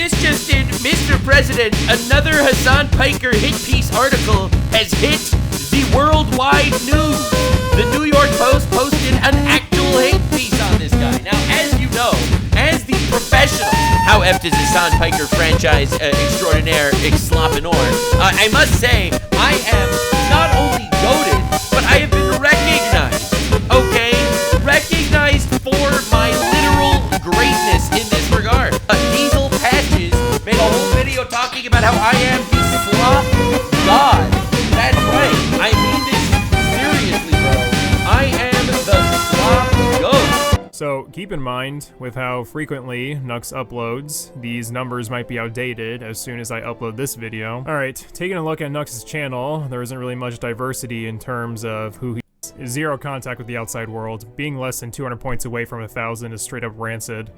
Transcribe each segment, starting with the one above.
This just in, Mr. President, another Hasan Piker hit piece article has hit the worldwide news. The New York Post posted an actual hit piece on this guy. Now, as you know, as the professional, how effed is Hasan Piker franchise extraordinaire, Exslopinor, I must say, I am not only goated, but I have been recognized, okay? Recognized for my literal greatness in this regard. Diesel Patches made a whole video talking about how I am the slop god. That's right. I mean this seriously, bro. I am the slop goat. So keep in mind, with how frequently Nux uploads, these numbers might be outdated as soon as I upload this video. Alright, taking a look at Nux's channel, there isn't really much diversity in terms of who he is. Zero contact with the outside world. Being less than 200 points away from 1,000 is straight up rancid.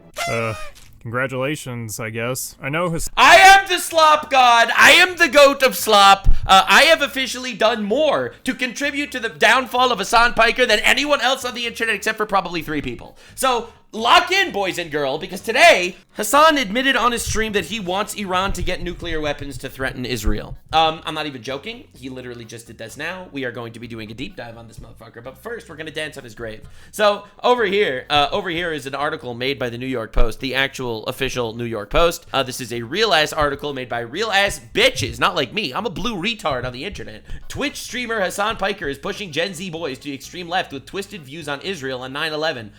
Congratulations, I guess. I know I am the slop god. I am the goat of slop. I have officially done more to contribute to the downfall of Hasan Piker than anyone else on the internet except for probably 3 people. So lock in, boys and girls, because today Hasan admitted on his stream that he wants Iran to get nuclear weapons to threaten Israel. I'm not even joking. He literally just did this now. We are going to be doing a deep dive on this motherfucker, but first we're going to dance on his grave. So over here is an article made by the New York Post, the actual official New York Post. This is a real-ass article made by real-ass bitches, not like me. I'm a blue retard on the internet. Twitch streamer Hasan Piker is pushing Gen Z boys to the extreme left with twisted views on Israel and 9/11.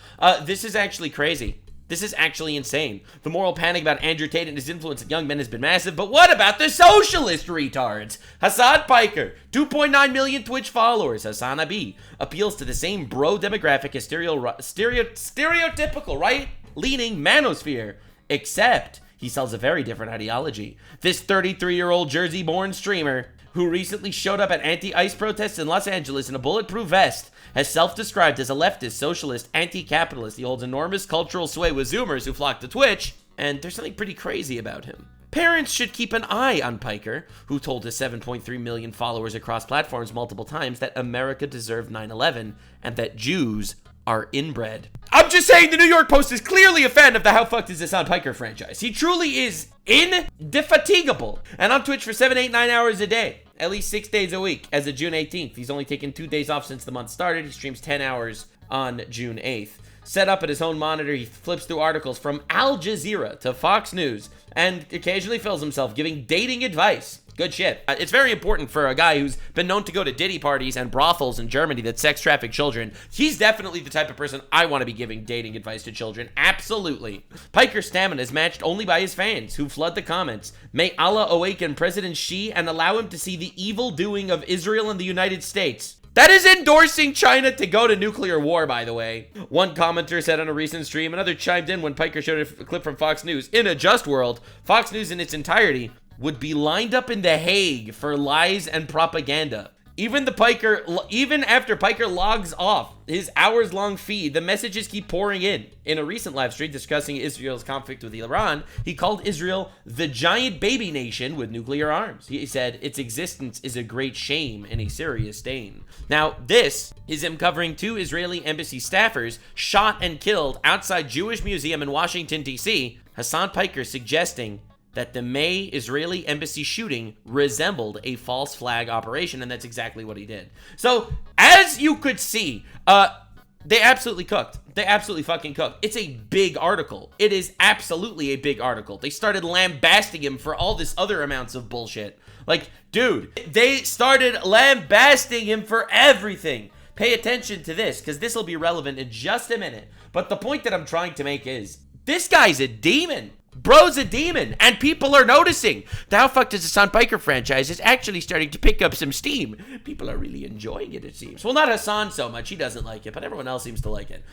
This is actually crazy. This is actually insane. The moral panic about Andrew Tate and his influence on young men has been massive, but what about the socialist retards? Hasan Piker, 2.9 million Twitch followers, HasanAbi, appeals to the same bro demographic as stereotypical right-leaning manosphere, except he sells a very different ideology. This 33-year-old Jersey-born streamer, who recently showed up at anti-ICE protests in Los Angeles in a bulletproof vest, has self-described as a leftist, socialist, anti-capitalist. He holds enormous cultural sway with Zoomers who flock to Twitch, and there's something pretty crazy about him. Parents should keep an eye on Piker, who told his 7.3 million followers across platforms multiple times that America deserved 9/11 and that Jews are inbred. I'm just saying the New York Post is clearly a fan of the How Fucked Is Hasan Piker franchise. He truly is indefatigable and on Twitch for 7, 8, 9 hours a day. At least 6 days a week as of June 18th. He's only taken 2 days off since the month started. He streams 10 hours on June 8th. Set up at his own monitor, he flips through articles from Al Jazeera to Fox News and occasionally fills himself giving dating advice. Good shit. It's very important for a guy who's been known to go to Diddy parties and brothels in Germany that sex traffic children. He's definitely the type of person I want to be giving dating advice to children. Absolutely. Piker's stamina is matched only by his fans, who flood the comments. May Allah awaken President Xi and allow him to see the evil doing of Israel and the United States. That is endorsing China to go to nuclear war, by the way. One commenter said on a recent stream, another chimed in when Piker showed a clip from Fox News. In a just world, Fox News in its entirety would be lined up in The Hague for lies and propaganda. Even after Piker logs off his hours-long feed, the messages keep pouring in. In a recent live stream discussing Israel's conflict with Iran, he called Israel the giant baby nation with nuclear arms. He said its existence is a great shame and a serious stain. Now, this is him covering 2 Israeli embassy staffers shot and killed outside Jewish Museum in Washington, D.C., Hasan Piker suggesting that the May Israeli embassy shooting resembled a false flag operation, and that's exactly what he did. So, as you could see, they absolutely cooked. They absolutely fucking cooked. It's a big article. It is absolutely a big article. They started lambasting him for all this other amounts of bullshit. Like, dude, they started lambasting him for everything. Pay attention to this, because this will be relevant in just a minute. But the point that I'm trying to make is, this guy's a demon. Bro's a demon, and people are noticing. The How Fucked Is Hasan Piker franchise is actually starting to pick up some steam. People are really enjoying it, it seems. Well, not Hasan so much. He doesn't like it, but everyone else seems to like it.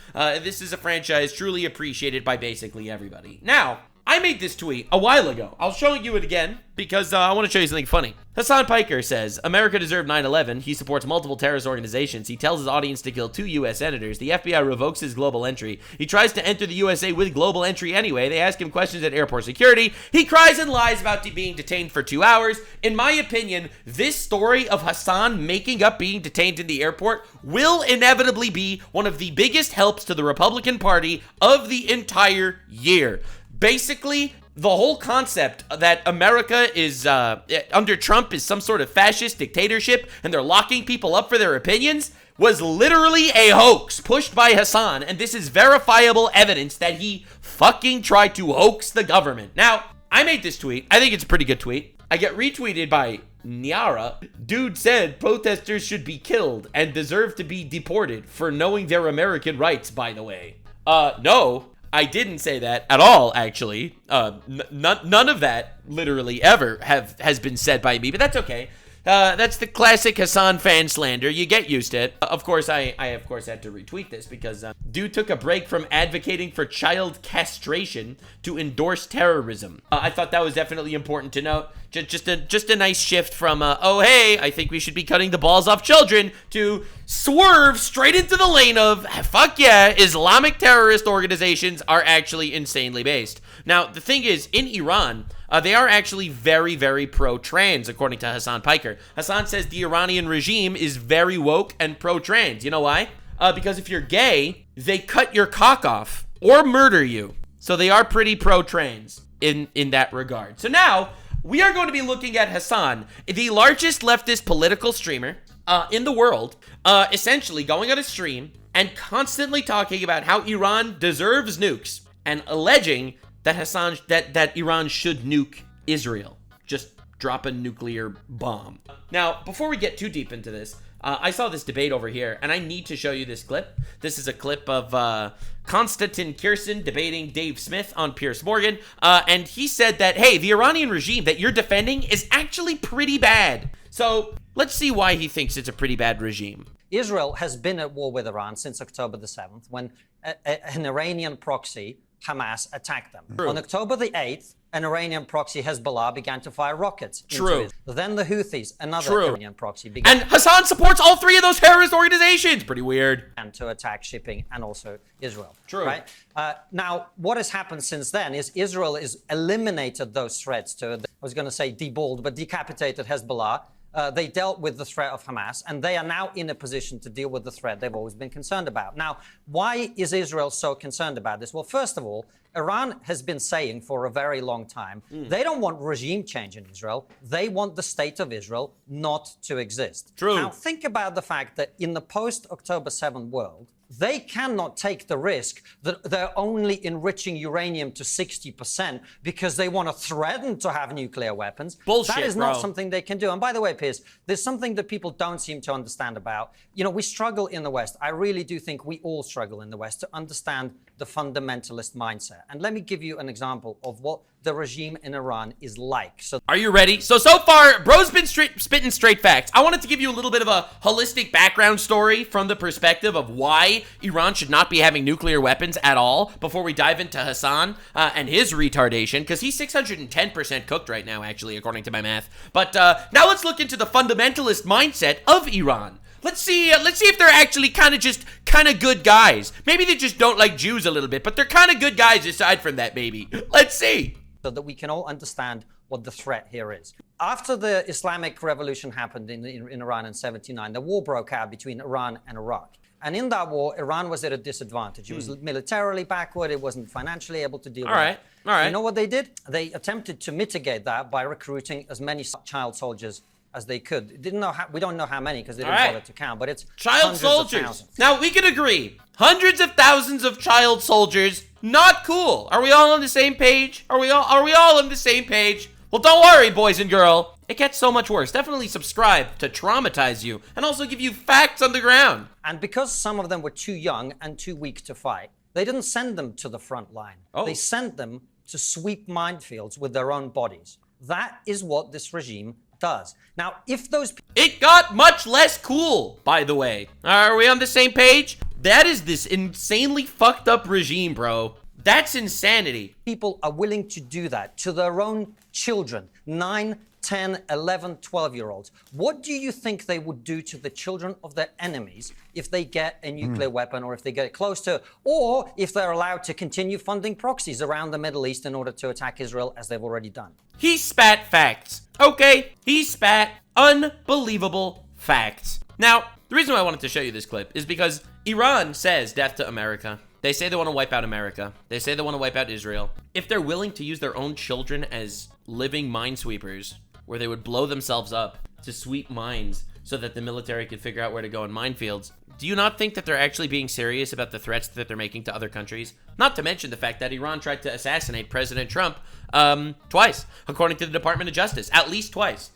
This is a franchise truly appreciated by basically everybody. Now, I made this tweet a while ago. I'll show you it again because I want to show you something funny. Hasan Piker says, America deserved 9/11. He supports multiple terrorist organizations. He tells his audience to kill 2 U.S. senators. The FBI revokes his global entry. He tries to enter the USA with global entry anyway. They ask him questions at airport security. He cries and lies about being detained for 2 hours. In my opinion, this story of Hasan making up being detained in the airport will inevitably be one of the biggest helps to the Republican Party of the entire year. Basically, the whole concept that America is, under Trump, is some sort of fascist dictatorship and they're locking people up for their opinions was literally a hoax pushed by Hasan, and this is verifiable evidence that he fucking tried to hoax the government. Now, I made this tweet. I think it's a pretty good tweet. I get retweeted by Nyara. Dude said protesters should be killed and deserve to be deported for knowing their American rights, by the way. No, I didn't say that at all, actually. None of that, literally, ever has been said by me, but that's okay. That's the classic Hasan fan slander. You get used to it. Of course, I of course had to retweet this because dude took a break from advocating for child castration to endorse terrorism. I thought that was definitely important to note. Just a nice shift from oh hey, I think we should be cutting the balls off children, to swerve straight into the lane of fuck yeah, Islamic terrorist organizations are actually insanely based. Now the thing is, in Iran, they are actually very, very pro-trans, according to Hasan Piker. Hasan says the Iranian regime is very woke and pro-trans. You know why? Because if you're gay, they cut your cock off or murder you. So they are pretty pro-trans in that regard. So now, we are going to be looking at Hasan, the largest leftist political streamer in the world, essentially going on a stream and constantly talking about how Iran deserves nukes and alleging that that Iran should nuke Israel. Just drop a nuclear bomb. Now, before we get too deep into this, I saw this debate over here, and I need to show you this clip. This is a clip of Konstantin Kirsan debating Dave Smith on Piers Morgan, and he said that, hey, the Iranian regime that you're defending is actually pretty bad. So let's see why he thinks it's a pretty bad regime. Israel has been at war with Iran since October the 7th, when an Iranian proxy, Hamas, attacked them. True. On October the 8th, an Iranian proxy, Hezbollah, began to fire rockets into True. Israel. Then the Houthis, another True. Iranian proxy, began And Hasan supports all three of those terrorist organizations. Pretty weird. to attack shipping and also Israel. True. Right? Now, what has happened since then is Israel has eliminated those threats to, I was going to say deballed, but decapitated Hezbollah. They dealt with the threat of Hamas, and they are now in a position to deal with the threat they've always been concerned about. Now, why is Israel so concerned about this? Well, first of all, Iran has been saying for a very long time, they don't want regime change in Israel. They want the state of Israel not to exist. True. Now, think about the fact that in the post-October 7 world, they cannot take the risk that they're only enriching uranium to 60% because they want to threaten to have nuclear weapons. Bullshit, that is not bro. something they can do. And by the way, Piers, there's something that people don't seem to understand about. You know, we struggle in the West. I really do think we all struggle in the West to understand the fundamentalist mindset. And let me give you an example of what the regime in Iran is like. So, are you ready? So far, bro's been spitting straight facts. I wanted to give you a little bit of a holistic background story from the perspective of why Iran should not be having nuclear weapons at all before we dive into Hasan and his retardation, because he's 610% cooked right now, actually, according to my math. But now let's look into the fundamentalist mindset of Iran. Let's see if they're actually kind of good guys. Maybe they just don't like Jews a little bit, but they're kind of good guys aside from that, maybe. Let's see. So that we can all understand what the threat here is. After the Islamic Revolution happened in Iran in 79, the war broke out between Iran and Iraq. And in that war, Iran was at a disadvantage. It was militarily backward. It wasn't financially able to deal with it. All right. You know what they did? They attempted to mitigate that by recruiting as many child soldiers as they could. We don't know how many because they didn't bother to count, but it's child hundreds of soldiers. thousands. Now, we can agree. Hundreds of thousands of child soldiers, not cool. Are we all on the same page? Are we all on the same page? Well, don't worry, boys and girl. It gets so much worse. Definitely subscribe to traumatize you and also give you facts on the ground. And because some of them were too young and too weak to fight, they didn't send them to the front line. Oh. They sent them to sweep minefields with their own bodies. That is what this regime does. Now, if those It got much less cool, by the way. Are we on the same page? That is this insanely fucked up regime, bro. That's insanity. people are willing to do that to their own children, 9, 10, 11, 12-year-olds, what do you think they would do to the children of their enemies if they get a nuclear weapon or if they get close to, or if they're allowed to continue funding proxies around the Middle East in order to attack Israel as they've already done? He spat facts. Okay, he spat unbelievable facts. Now, the reason why I wanted to show you this clip is because Iran says death to America. They say they want to wipe out America. They say they want to wipe out Israel. If they're willing to use their own children as living minesweepers, where they would blow themselves up to sweep mines so that the military could figure out where to go in minefields, do you not think that they're actually being serious about the threats that they're making to other countries? Not to mention the fact that Iran tried to assassinate President Trump twice, according to the Department of Justice, at least twice.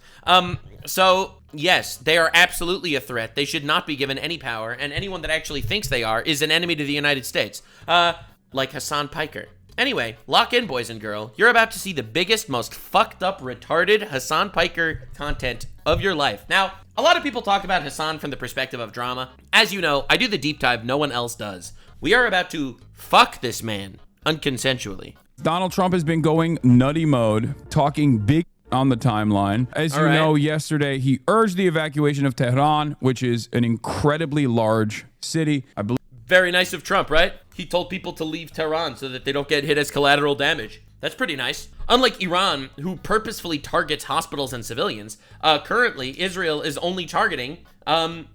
So yes, they are absolutely a threat. They should not be given any power, and anyone that actually thinks they are is an enemy to the United States, like Hasan Piker. Anyway, lock in, boys and girl. You're about to see the biggest, most fucked up, retarded Hasan Piker content of your life. Now, a lot of people talk about Hasan from the perspective of drama. As you know, I do the deep dive no one else does. We are about to fuck this man unconsensually. Donald Trump has been going nutty mode, talking big on the timeline. As you know, yesterday he urged the evacuation of Tehran, which is an incredibly large city. I believe. Very nice of Trump, right? He told people to leave Tehran so that they don't get hit as collateral damage. That's pretty nice. Unlike Iran, who purposefully targets hospitals and civilians, currently Israel is only targeting the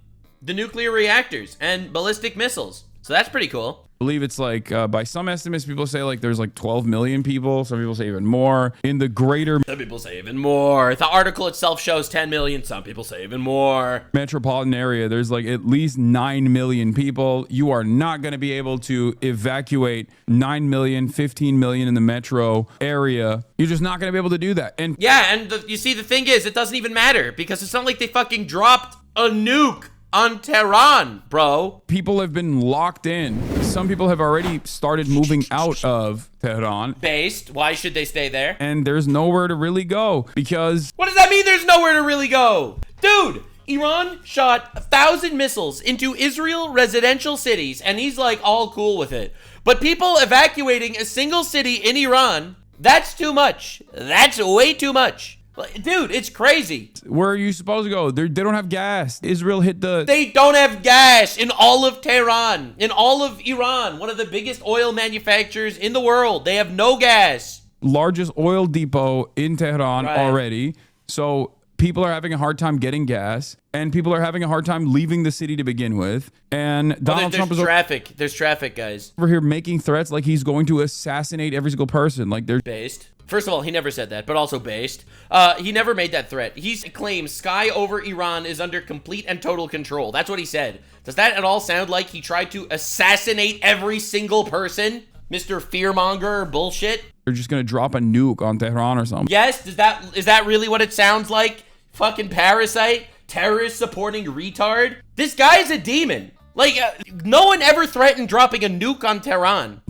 nuclear reactors and ballistic missiles. So that's pretty cool. I believe it's like, by some estimates, people say like there's like 12 million people. Some people say even more. In the greater... Some people say even more. The article itself shows 10 million. Some people say even more. Metropolitan area, there's like at least 9 million people. You are not going to be able to evacuate 9 million, 15 million in the metro area. You're just not going to be able to do that. And yeah, and you see, the thing is, it doesn't even matter because it's not like they fucking dropped a nuke on Tehran, bro. People have been locked in. Some people have already started moving out of Tehran. Based. Why should they stay there? And there's nowhere to really go because... What does that mean, there's nowhere to really go? Dude, Iran shot 1,000 missiles into Israel residential cities, and he's like all cool with it. But people evacuating a single city in Iran, that's too much. That's way too much. Dude, it's crazy. Where are you supposed to go? They don't have gas. Israel hit the... They don't have gas in all of Tehran, in all of Iran, one of the biggest oil manufacturers in the world. They have no gas. Largest oil depot in Tehran already. So people are having a hard time getting gas, and people are having a hard time leaving the city to begin with. And Donald Trump is... There's traffic, guys. Over here making threats like he's going to assassinate every single person. Like they're... Based. First of all, he never said that, but also based. He never made that threat. He claims sky over Iran is under complete and total control. That's what he said. Does that at all sound like he tried to assassinate every single person? Mr. Fearmonger bullshit? They're just going to drop a nuke on Tehran or something. Yes, is that really what it sounds like? Fucking parasite? Terrorist supporting retard? This guy is a demon. Like, no one ever threatened dropping a nuke on Tehran.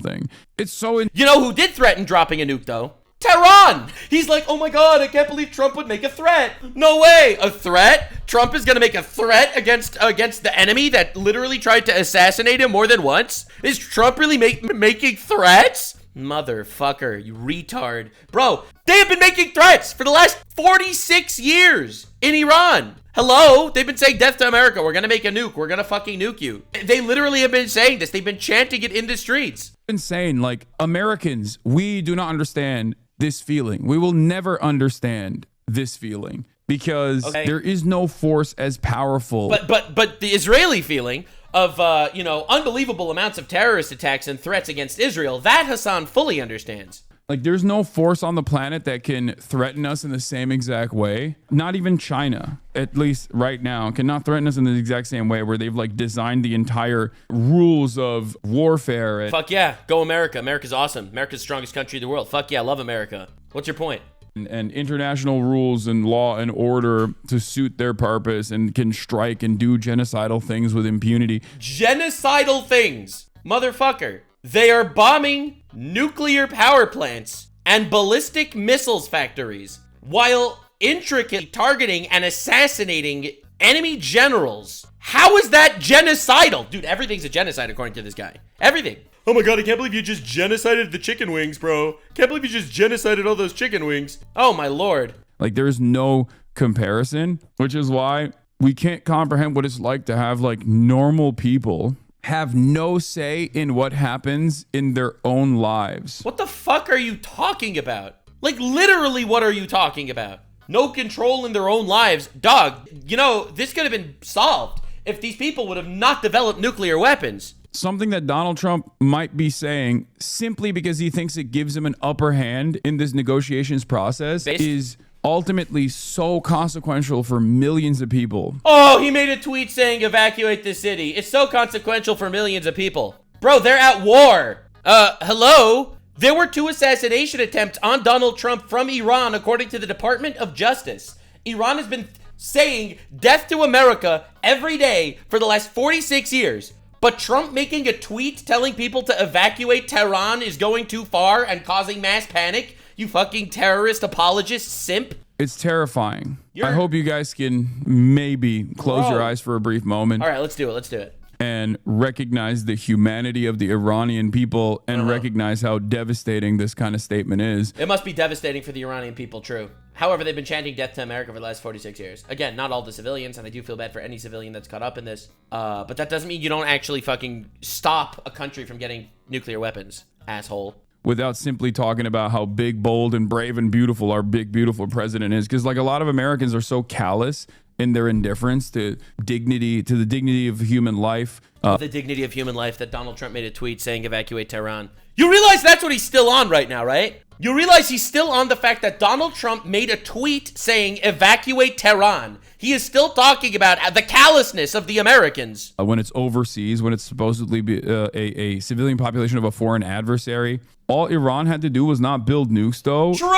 It's so... You know who did threaten dropping a nuke, though? Tehran! He's like, oh my god, I can't believe Trump would make a threat. No way! A threat? Trump is gonna make a threat against the enemy that literally tried to assassinate him more than once? Is Trump really making threats? Motherfucker, you retard. Bro, they have been making threats for the last 46 years in Iran. Hello? They've been saying death to America. We're gonna make a nuke. We're gonna fucking nuke you. They literally have been saying this. They've been chanting it in the streets. Insane. Like, Americans, we do not understand this feeling. We will never understand this feeling because there is no force as powerful. But the Israeli feeling of unbelievable amounts of terrorist attacks and threats against Israel, that Hasan fully understands. Like, there's no force on the planet that can threaten us in the same exact way. Not even China, at least right now, cannot threaten us in the exact same way, where they've like designed the entire rules of warfare. Fuck yeah, go America. America's awesome. America's the strongest country in the world. Fuck yeah, love America. What's your point? And international rules and law and order to suit their purpose, and can strike and do genocidal things with impunity. Genocidal things, motherfucker. They are bombing nuclear power plants and ballistic missiles factories while intricately targeting and assassinating enemy generals. How is that genocidal? Dude, everything's a genocide according to this guy. Everything. Oh my god, I can't believe you just genocided the chicken wings, bro. Can't believe you just genocided all those chicken wings. Oh my lord. Like, there's no comparison, which is why we can't comprehend what it's like to have like normal people have no say in what happens in their own lives. What the fuck are you talking about? Like, literally, what are you talking about? No control in their own lives. Dog, you know, this could have been solved if these people would have not developed nuclear weapons. something that Donald Trump might be saying simply because he thinks it gives him an upper hand in this negotiations process is ultimately so consequential for millions of people. Oh, he made a tweet saying evacuate the city. It's so consequential for millions of people. Bro, they're at war. Hello? There were 2 assassination attempts on Donald Trump from Iran, according to the Department of Justice. Iran has been saying death to America every day for the last 46 years. But Trump making a tweet telling people to evacuate Tehran is going too far and causing mass panic? You fucking terrorist apologist simp. It's terrifying. I hope you guys can maybe close your eyes for a brief moment. All right, let's do it. Let's do it. And recognize the humanity of the Iranian people and recognize how devastating this kind of statement is. It must be devastating for the Iranian people, true. However, they've been chanting death to America for the last 46 years. Again, not all the civilians, and I do feel bad for any civilian that's caught up in this. But that doesn't mean you don't actually fucking stop a country from getting nuclear weapons, asshole. Without simply talking about how big, bold, and brave and beautiful our big, beautiful president is. Because like a lot of Americans are so callous in their indifference to dignity, to the dignity of human life. The dignity of human life that Donald Trump made a tweet saying evacuate Tehran. You realize that's what he's still on right now, right? You realize he's still on the fact that Donald Trump made a tweet saying evacuate Tehran. He is still talking about the callousness of the Americans. When it's overseas, when it's supposedly be, a civilian population of a foreign adversary, all Iran had to do was not build nukes, though. True!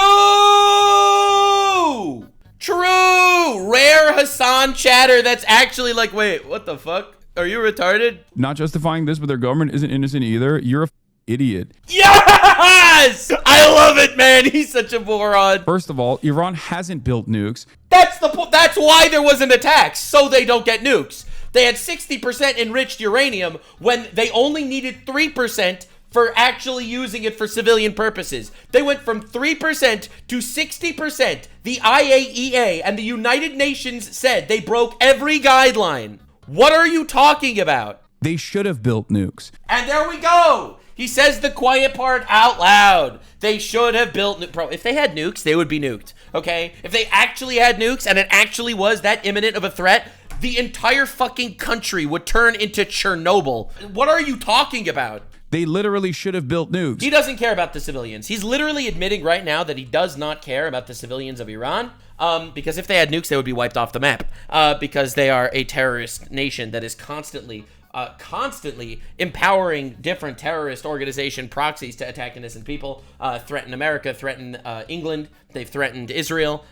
True! Rare Hasan chatter that's actually like, wait, what the fuck? Are you retarded? Not justifying this, but their government isn't innocent either. You're a idiot. Yes! I love it, man. He's such a moron. First of all, Iran hasn't built nukes. That's that's why there wasn't a tax, so they don't get nukes. They had 60% enriched uranium when they only needed 3% for actually using it for civilian purposes. They went from 3% to 60%. The IAEA and the United Nations said they broke every guideline. What are you talking about? They should have built nukes. And there we go. He says the quiet part out loud. They should have built bro, if they had nukes, they would be nuked, okay? If they actually had nukes and it actually was that imminent of a threat, the entire fucking country would turn into Chernobyl. What are you talking about? They literally should have built nukes. He doesn't care about the civilians. He's literally admitting right now that he does not care about the civilians of Iran, because if they had nukes, they would be wiped off the map, because they are a terrorist nation that is constantly empowering different terrorist organization proxies to attack innocent people, threaten America, threaten England. They've threatened Israel.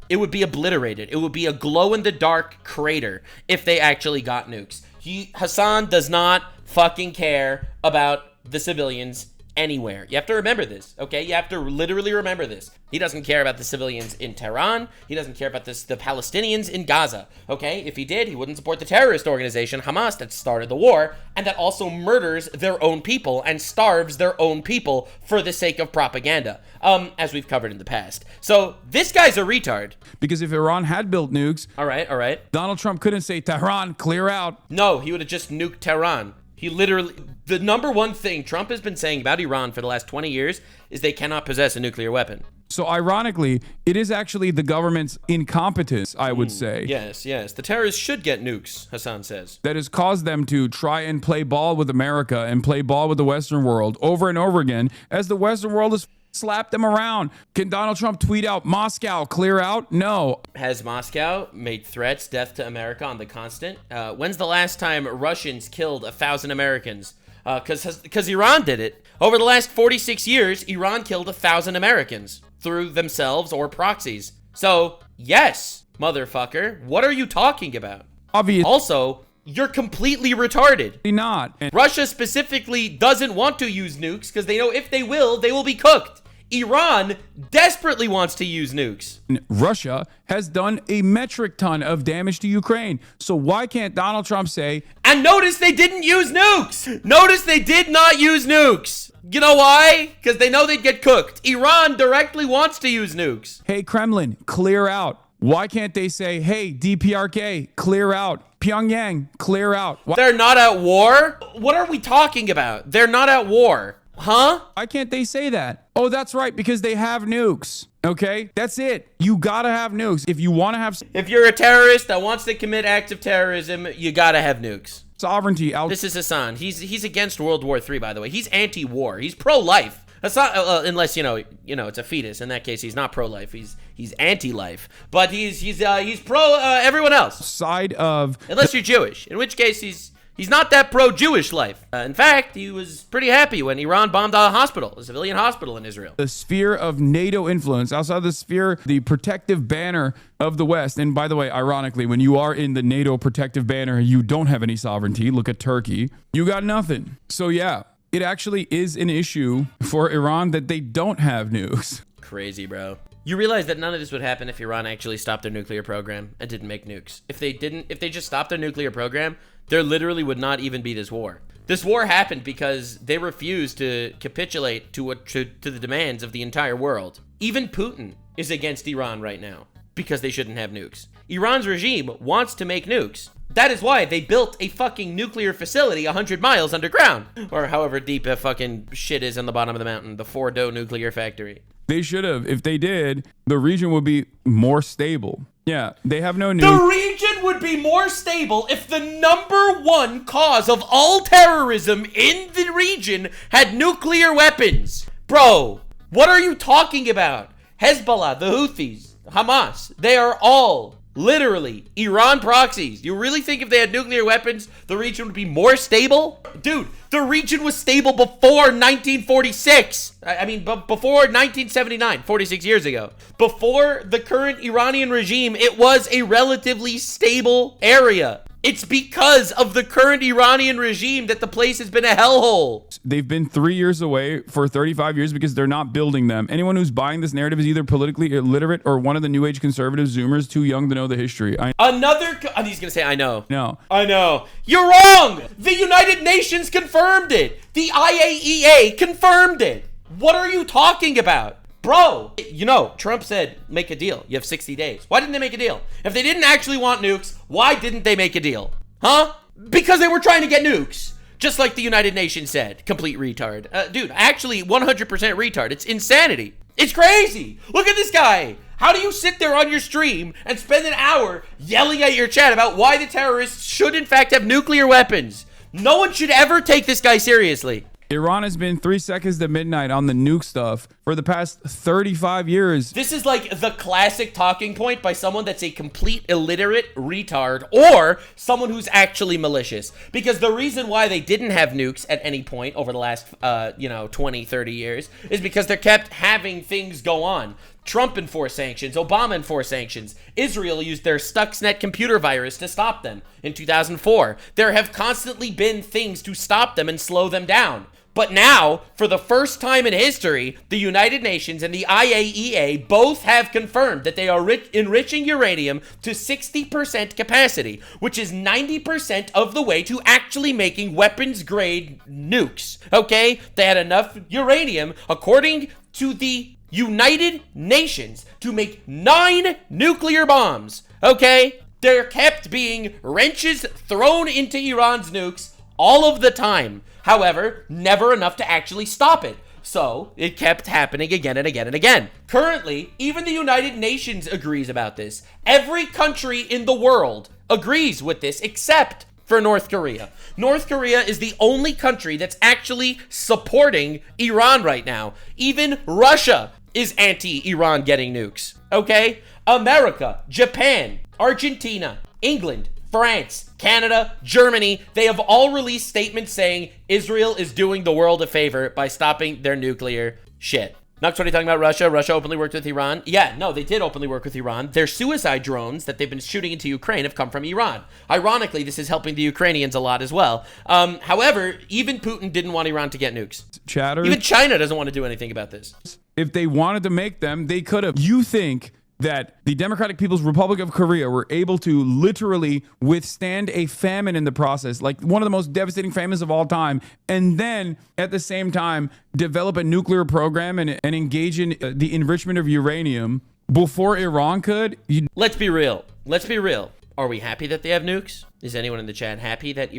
It would be obliterated. It would be a glow-in-the-dark crater if they actually got nukes. Hasan does not fucking care about the civilians anywhere. You have to remember this, okay? You have to literally remember this. He doesn't care about the civilians in Tehran. He doesn't care about the Palestinians in Gaza, okay? If he did, he wouldn't support the terrorist organization Hamas that started the war and that also murders their own people and starves their own people for the sake of propaganda, as we've covered in the past. So this guy's a retard. Because if Iran had built nukes, all right, Donald Trump couldn't say, Tehran, clear out. No, he would have just nuked Tehran. He literally, the number one thing Trump has been saying about Iran for the last 20 years is they cannot possess a nuclear weapon. So ironically, it is actually the government's incompetence, I would say. Yes. The terrorists should get nukes, Hasan says. That has caused them to try and play ball with America and play ball with the Western world over and over again as the Western world has slapped them around. Can Donald Trump tweet out, Moscow, clear out? No. Has Moscow made threats, death to America on the constant? When's the last time Russians killed 1,000 Americans? Because Iran did it. Over the last 46 years, Iran killed 1,000 Americans through themselves or proxies. So, yes, motherfucker, what are you talking about? Obvious. Also, you're completely retarded. Not. And Russia specifically doesn't want to use nukes because they know if they will be cooked. Iran desperately wants to use nukes. Russia has done a metric ton of damage to Ukraine. So why can't Donald Trump say, and notice they didn't use nukes. Notice they did not use nukes. You know why? Because they know they'd get cooked. Iran directly wants to use nukes. hey, Kremlin, clear out? Why can't they say, hey, DPRK, clear out? Pyongyang, clear out? They're not at war? What are we talking about? They're not at war. Huh? Why can't they say that? Oh, that's right, because they have nukes. Okay? That's it. You gotta have nukes. If you want to have... If you're a terrorist that wants to commit acts of terrorism, you gotta have nukes. sovereignty out. This is Hasan. He's against World War III, by the way. He's anti-war. He's pro-life. That's not unless you know it's a fetus. In that case, he's not pro-life. He's anti-life. But he's pro everyone else. Side of unless you're Jewish, in which case he's not that pro-Jewish life. In fact, he was pretty happy when Iran bombed a hospital, a civilian hospital in Israel. The sphere of NATO influence, outside the sphere, the protective banner of the West. And by the way, ironically, when you are in the NATO protective banner, you don't have any sovereignty. Look at Turkey. You got nothing. So yeah, it actually is an issue for Iran that they don't have nukes. Crazy, bro. You realize that none of this would happen if Iran actually stopped their nuclear program and didn't make nukes. If they just stopped their nuclear program, there literally would not even be this war. This war happened because they refused to capitulate to the demands of the entire world. Even Putin is against Iran right now because they shouldn't have nukes. Iran's regime wants to make nukes. That is why they built a fucking nuclear facility 100 miles underground, or however deep a fucking shit is on the bottom of the mountain, the Fordo nuclear factory. They should have. If they did, the region would be more stable. Yeah, they have no nukes. The region would be more stable if the #1 cause of all terrorism in the region had nuclear weapons. Bro, what are you talking about? Hezbollah, the Houthis, Hamas, they are all literally Iran proxies. You really think if they had nuclear weapons, the region would be more stable? Dude, the region was stable before 1946. I mean, before 1979, 46 years ago. Before the current Iranian regime, it was a relatively stable area. It's because of the current Iranian regime that the place has been a hellhole. They've been 3 years away for 35 years because they're not building them. Anyone who's buying this narrative is either politically illiterate or one of the new age conservative Zoomers too young to know the history. He's going to say, I know. No. I know. You're wrong. The United Nations confirmed it. The IAEA confirmed it. What are you talking about? Bro, you know, Trump said, make a deal. You have 60 days. Why didn't they make a deal? If they didn't actually want nukes, why didn't they make a deal? Huh? Because they were trying to get nukes. Just like the United Nations said. Complete retard. Dude, actually 100% retard. It's insanity. It's crazy. Look at this guy. How do you sit there on your stream and spend an hour yelling at your chat about why the terrorists should in fact have nuclear weapons? No one should ever take this guy seriously. Iran has been 3 seconds to midnight on the nuke stuff for the past 35 years. This is like the classic talking point by someone that's a complete illiterate retard or someone who's actually malicious. Because the reason why they didn't have nukes at any point over the last, 20, 30 years is because they kept having things go on. Trump enforced sanctions, Obama enforced sanctions. Israel used their Stuxnet computer virus to stop them in 2004. There have constantly been things to stop them and slow them down. But now, for the first time in history, the United Nations and the IAEA both have confirmed that they are enriching uranium to 60% capacity, which is 90% of the way to actually making weapons-grade nukes, okay? They had enough uranium, according to the United Nations, to make 9 nuclear bombs, okay? There kept being wrenches thrown into Iran's nukes all of the time. However, never enough to actually stop it. So, it kept happening again and again and again. Currently, even the United Nations agrees about this. Every country in the world agrees with this except for North Korea. North Korea is the only country that's actually supporting Iran right now. Even Russia is anti-Iran getting nukes, okay? America, Japan, Argentina, England, France, Canada, Germany, they have all released statements saying Israel is doing the world a favor by stopping their nuclear shit. Nux, what are you talking about? Russia? Russia openly worked with Iran? Yeah, no, they did openly work with Iran. Their suicide drones that they've been shooting into Ukraine have come from Iran. Ironically, this is helping the Ukrainians a lot as well. However, even Putin didn't want Iran to get nukes. Chatter. Even China doesn't want to do anything about this. If they wanted to make them, they could have. You think that the Democratic People's Republic of Korea were able to literally withstand a famine in the process, like one of the most devastating famines of all time, and then at the same time develop a nuclear program and engage in the enrichment of uranium before Iran could? Let's be real. Let's be real. Are we happy that they have nukes? Is anyone in the chat happy that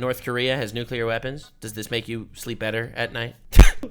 North Korea has nuclear weapons? Does this make you sleep better at night?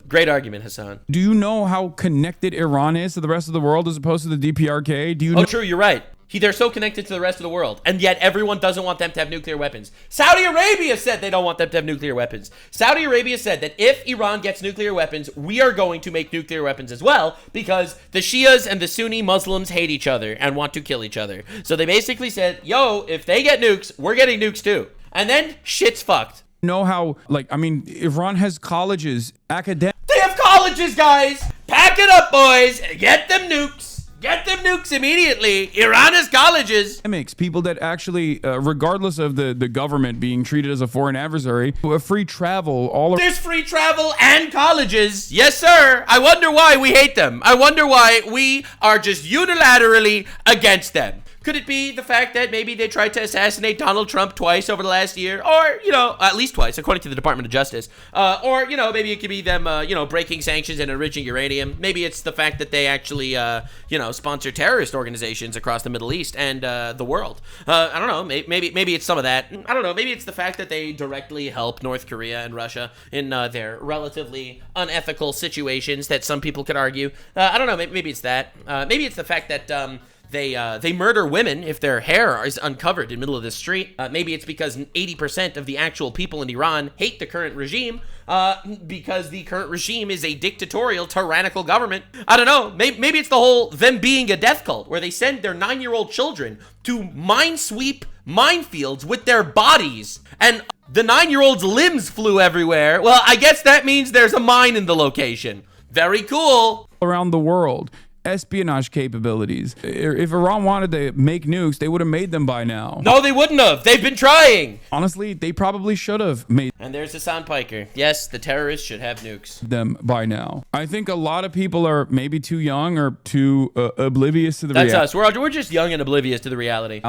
Great argument, Hasan. Do you know how connected Iran is to the rest of the world as opposed to the DPRK? Do you know? Oh, true, you're right. They're so connected to the rest of the world, and yet everyone doesn't want them to have nuclear weapons. Saudi Arabia said they don't want them to have nuclear weapons. Saudi Arabia said that if Iran gets nuclear weapons, we are going to make nuclear weapons as well, because the Shias and the Sunni Muslims hate each other and want to kill each other. So they basically said, yo, if they get nukes, we're getting nukes too. And then shit's fucked. Know how, like, I mean, Iran has colleges, academic. They have colleges, guys. Pack it up, boys. Get them nukes. Get them nukes immediately. Iran has colleges. People that actually, regardless of the government being treated as a foreign adversary, free travel all. There's free travel and colleges. Yes, sir. I wonder why we hate them. I wonder why we are just unilaterally against them. Could it be the fact that maybe they tried to assassinate Donald Trump twice over the last year? Or, you know, at least twice, according to the Department of Justice. Or, you know, maybe it could be them, you know, breaking sanctions and enriching uranium. Maybe it's the fact that they actually, you know, sponsor terrorist organizations across the Middle East and the world. I don't know. Maybe it's some of that. I don't know. Maybe it's the fact that they directly help North Korea and Russia in their relatively unethical situations that some people could argue. I don't know. Maybe it's that. Maybe it's the fact that... They murder women if their hair is uncovered in the middle of the street. Maybe it's because 80% of the actual people in Iran hate the current regime because the current regime is a dictatorial, tyrannical government. I don't know. Maybe it's the whole them being a death cult where they send their 9-year-old children to minesweep minefields with their bodies and the 9-year-old's limbs flew everywhere. Well, I guess that means there's a mine in the location. Very cool. Around the world. Espionage capabilities. If Iran wanted to make nukes, they would have made them by now. No, they wouldn't have. They've been trying. Honestly, they probably should have made. And there's Hasan Piker. Yes, the terrorists should have nukes. Them by now. I think a lot of people are maybe too young or too oblivious to the That's us. We're just young and oblivious to the reality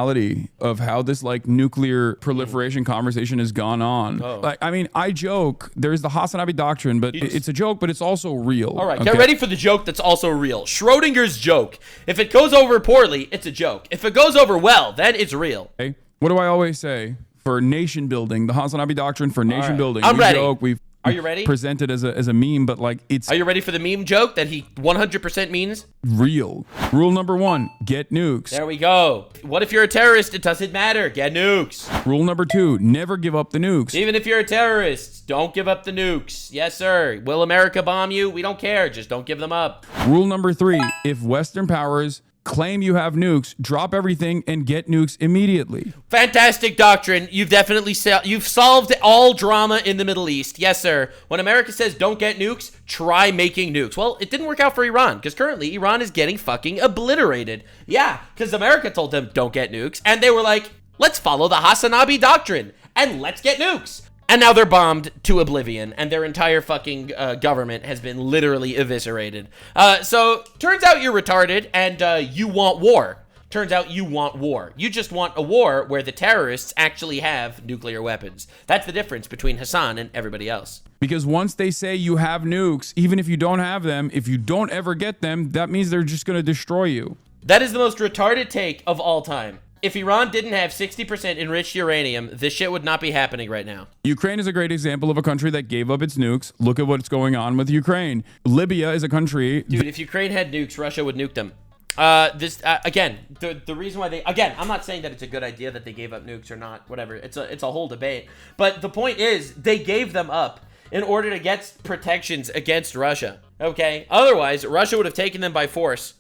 of how this like nuclear proliferation conversation has gone on. Oh. Like, I mean, I joke. There's the HasanAbi doctrine, but it's a joke, but it's also real. All right, get ready for the joke that's also real. Schrodinger's joke. If it goes over poorly, it's a joke. If it goes over well, then it's real. Okay. What do I always say? For nation building, the HasanAbi doctrine for nation building. I'm ready. Joke, Are you ready? Presented as a meme, but like it's. Are you ready for the meme joke that he 100% means? Real. Rule number 1, get nukes. There we go. What if you're a terrorist? It doesn't matter. Get nukes. Rule number 2, never give up the nukes. Even if you're a terrorist, don't give up the nukes. Yes, sir. Will America bomb you? We don't care. Just don't give them up. Rule number 3, if Western powers claim you have nukes, drop everything and get nukes immediately. Fantastic doctrine. You've definitely you've solved all drama in the Middle East. Yes, sir. When America says don't get nukes, try making nukes. Well, it didn't work out for Iran because currently Iran is getting fucking obliterated. Yeah, because America told them don't get nukes and they were like, let's follow the HasanAbi doctrine and let's get nukes. And now they're bombed to oblivion, and their entire fucking government has been literally eviscerated. So, turns out you're retarded, and you want war. Turns out you want war. You just want a war where the terrorists actually have nuclear weapons. That's the difference between Hasan and everybody else. Because once they say you have nukes, even if you don't have them, if you don't ever get them, that means they're just going to destroy you. That is the most retarded take of all time. If Iran didn't have 60% enriched uranium, this shit would not be happening right now. Ukraine is a great example of a country that gave up its nukes. Look at what's going on with Ukraine. Libya is a country... Dude, if Ukraine had nukes, Russia would nuke them. Again, the reason why they... Again, I'm not saying that it's a good idea that they gave up nukes or not, whatever. It's a whole debate. But the point is, they gave them up in order to get protections against Russia. Okay? Otherwise, Russia would have taken them by force.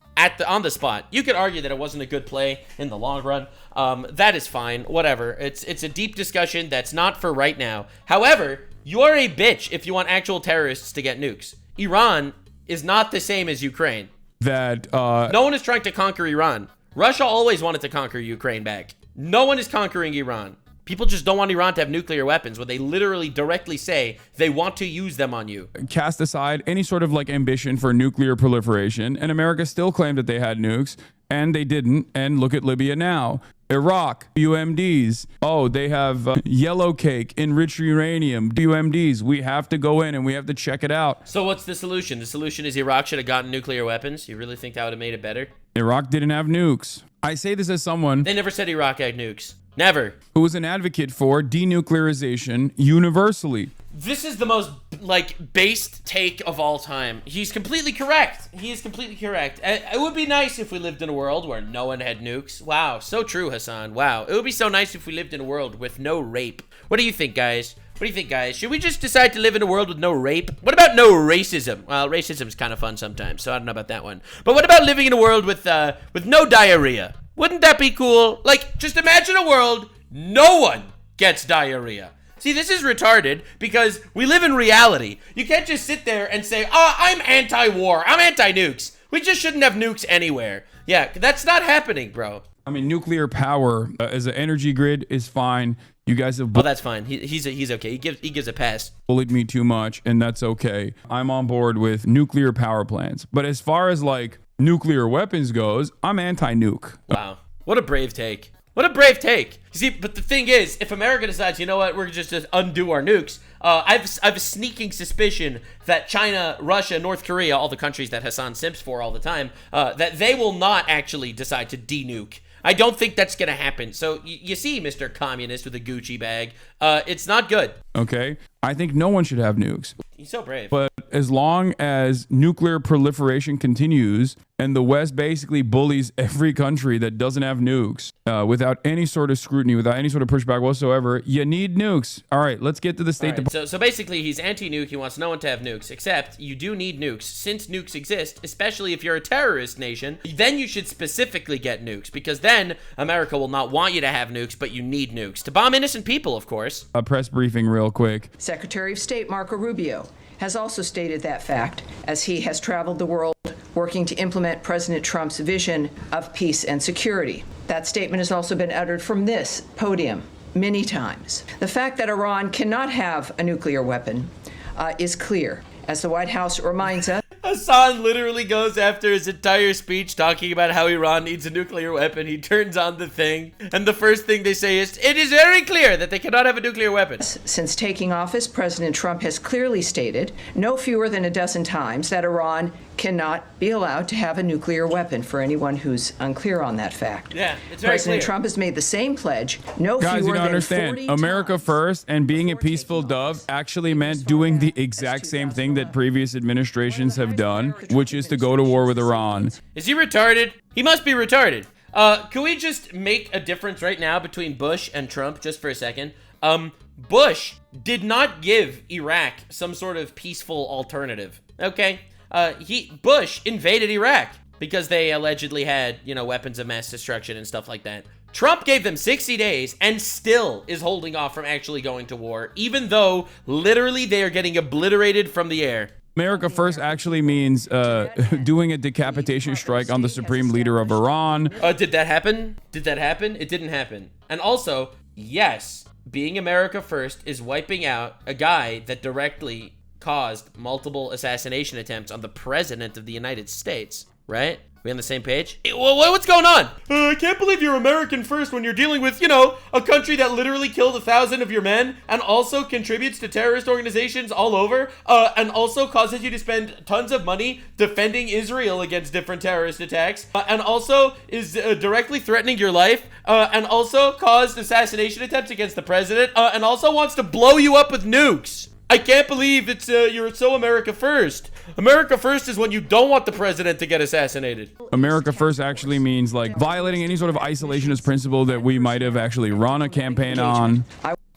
On the spot. You could argue that it wasn't a good play in the long run. That is fine. Whatever. It's a deep discussion that's not for right now. However, you're a bitch if you want actual terrorists to get nukes. Iran is not the same as Ukraine. No one is trying to conquer Iran. Russia always wanted to conquer Ukraine back. No one is conquering Iran. People just don't want Iran to have nuclear weapons when they literally directly say they want to use them on you. Cast aside any sort of like ambition for nuclear proliferation, and America still claimed that they had nukes, and they didn't, and look at Libya now. Iraq, UMDs. Oh, they have yellow cake, enriched uranium, UMDs. We have to go in and we have to check it out. So what's the solution? The solution is Iraq should have gotten nuclear weapons? You really think that would have made it better? Iraq didn't have nukes. I say this as someone... They never said Iraq had nukes. Never. Who was an advocate for denuclearization universally. This is the most, like, based take of all time. He's completely correct. He is completely correct. It would be nice if we lived in a world where no one had nukes. Wow, so true, Hasan. Wow. It would be so nice if we lived in a world with no rape. What do you think, guys? What do you think, guys? Should we just decide to live in a world with no rape? What about no racism? Well, racism is kind of fun sometimes, so I don't know about that one. But what about living in a world with no diarrhea? Wouldn't that be cool? Like, just imagine a world no one gets diarrhea. See, this is retarded because we live in reality. You can't just sit there and say, oh, I'm anti-war, I'm anti-nukes. We just shouldn't have nukes anywhere. Yeah, that's not happening, bro. I mean, nuclear power as an energy grid is fine. You guys have that's fine. He's okay. He gives a pass. Bullied me too much, and that's okay. I'm on board with nuclear power plants. But as far as like nuclear weapons goes, I'm anti-nuke. Wow, what a brave take. What a brave take. You see, but the thing is, if America decides, you know what, we're just undo our nukes, I've a sneaking suspicion that China, Russia, North Korea, all the countries that Hasan simps for all the time, that they will not actually decide to de-nuke. I don't think that's going to happen. So you see, Mr. Communist with a Gucci bag, it's not good. Okay, I think no one should have nukes. He's so brave. But as long as nuclear proliferation continues and the West basically bullies every country that doesn't have nukes without any sort of scrutiny, without any sort of pushback whatsoever, you need nukes. All right, let's get to the State Department. So basically, he's anti-nuke. He wants no one to have nukes, except you do need nukes. Since nukes exist, especially if you're a terrorist nation, then you should specifically get nukes, because then America will not want you to have nukes, but you need nukes. To bomb innocent people, of course. A press briefing real quick. Secretary of State Marco Rubio has also stated that fact as he has traveled the world working to implement President Trump's vision of peace and security. That statement has also been uttered from this podium many times. The fact that Iran cannot have a nuclear weapon is clear, as the White House reminds us. Hasan literally goes after his entire speech talking about how Iran needs a nuclear weapon. He turns on the thing, and the first thing they say is, it is very clear that they cannot have a nuclear weapon. Since taking office, President Trump has clearly stated no fewer than a dozen times that Iran cannot be allowed to have a nuclear weapon, for anyone who's unclear on that fact. Yeah, it's very President clear. Trump has made the same pledge no Guys, fewer you don't than understand. 40 America times first and being a before peaceful taking dove office. actually meant doing the exact same thing that previous administrations have done, which is to go to war with Iran. Is he retarded? He must be retarded. Can we just make a difference right now between Bush and Trump just for a second? Bush did not give Iraq some sort of peaceful alternative, okay? Bush invaded Iraq because they allegedly had, weapons of mass destruction and stuff like that. Trump gave them 60 days and still is holding off from actually going to war, even though literally they are getting obliterated from the air. America first actually means doing a decapitation strike on the supreme leader of Iran. Did that happen? Did that happen? It didn't happen. And also, yes, being America first is wiping out a guy that directly caused multiple assassination attempts on the president of the United States, right? We on the same page? What's going on? I can't believe you're American first when you're dealing with, a country that literally killed 1,000 of your men and also contributes to terrorist organizations all over, and also causes you to spend tons of money defending Israel against different terrorist attacks, and also is directly threatening your life, and also caused assassination attempts against the president, and also wants to blow you up with nukes. I can't believe you're so America first. America first is when you don't want the president to get assassinated. America first actually means like violating any sort of isolationist principle that we might have actually run a campaign on.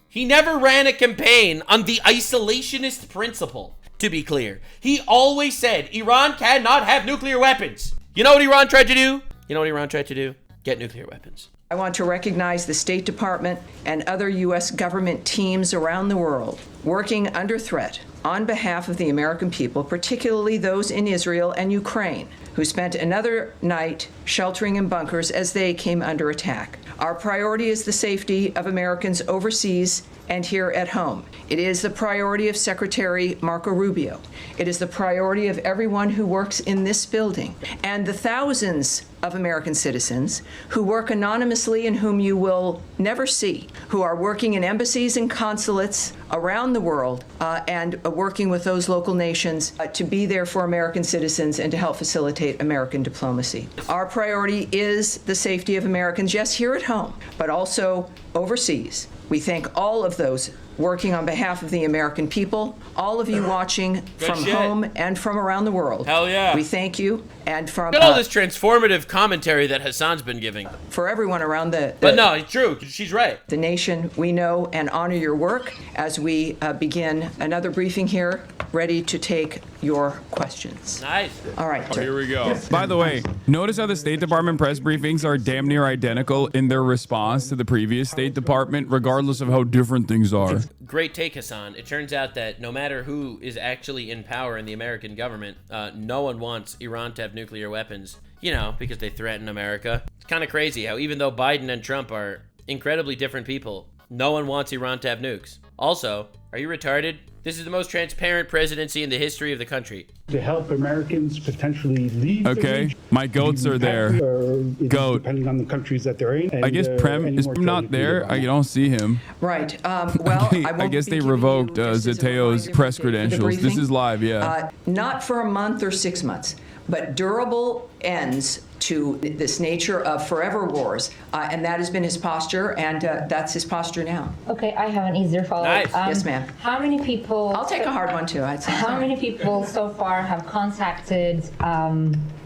He never ran a campaign on the isolationist principle, to be clear. He always said Iran cannot have nuclear weapons. You know what Iran tried to do? Get nuclear weapons. I want to recognize the State Department and other U.S. government teams around the world working under threat on behalf of the American people, particularly those in Israel and Ukraine, who spent another night sheltering in bunkers as they came under attack. Our priority is the safety of Americans overseas and here at home. It is the priority of Secretary Marco Rubio. It is the priority of everyone who works in this building and the thousands of American citizens who work anonymously and whom you will never see, who are working in embassies and consulates around the world and working with those local nations to be there for American citizens and to help facilitate American diplomacy. Our priority is the safety of Americans, yes, here at home, but also overseas. We thank all of those working on behalf of the American people, all of you watching from shit. home and from around the world. Hell yeah. We thank you, and from Look at all this transformative commentary that Hasan's been giving. for everyone around But no, it's true. She's right. the nation, we know and honor your work as we begin another briefing here, ready to take your questions. Nice. All right. Oh, here we go. By the way, notice how the State Department press briefings are damn near identical in their response to the previous State Department, regardless of how different things are. Great take, Hasan. It turns out that no matter who is actually in power in the American government, no one wants Iran to have nuclear weapons, you know, because they threaten America. It's kind of crazy how even though Biden and Trump are incredibly different people, no one wants Iran to have nukes. Also, are you retarded? This is the most transparent presidency in the history of the country. To help Americans potentially leave. the Okay, region, my goats are there. or, Goat. depending on the countries that they're in. I guess Prem any is more not tragic there. news I on don't see him. Right. Well, I won't guess be they giving revoked you, just as a Zeteo's reminder, press for the credentials. This briefing, is live, yeah. Not for a month or 6 months, but durable ends to this nature of forever wars. And that has been his posture, and that's his posture now. Okay, I have an easier follow-up. Nice. Yes, ma'am. How many people... I'll take a hard one, too. I'd say. How many people so far have contacted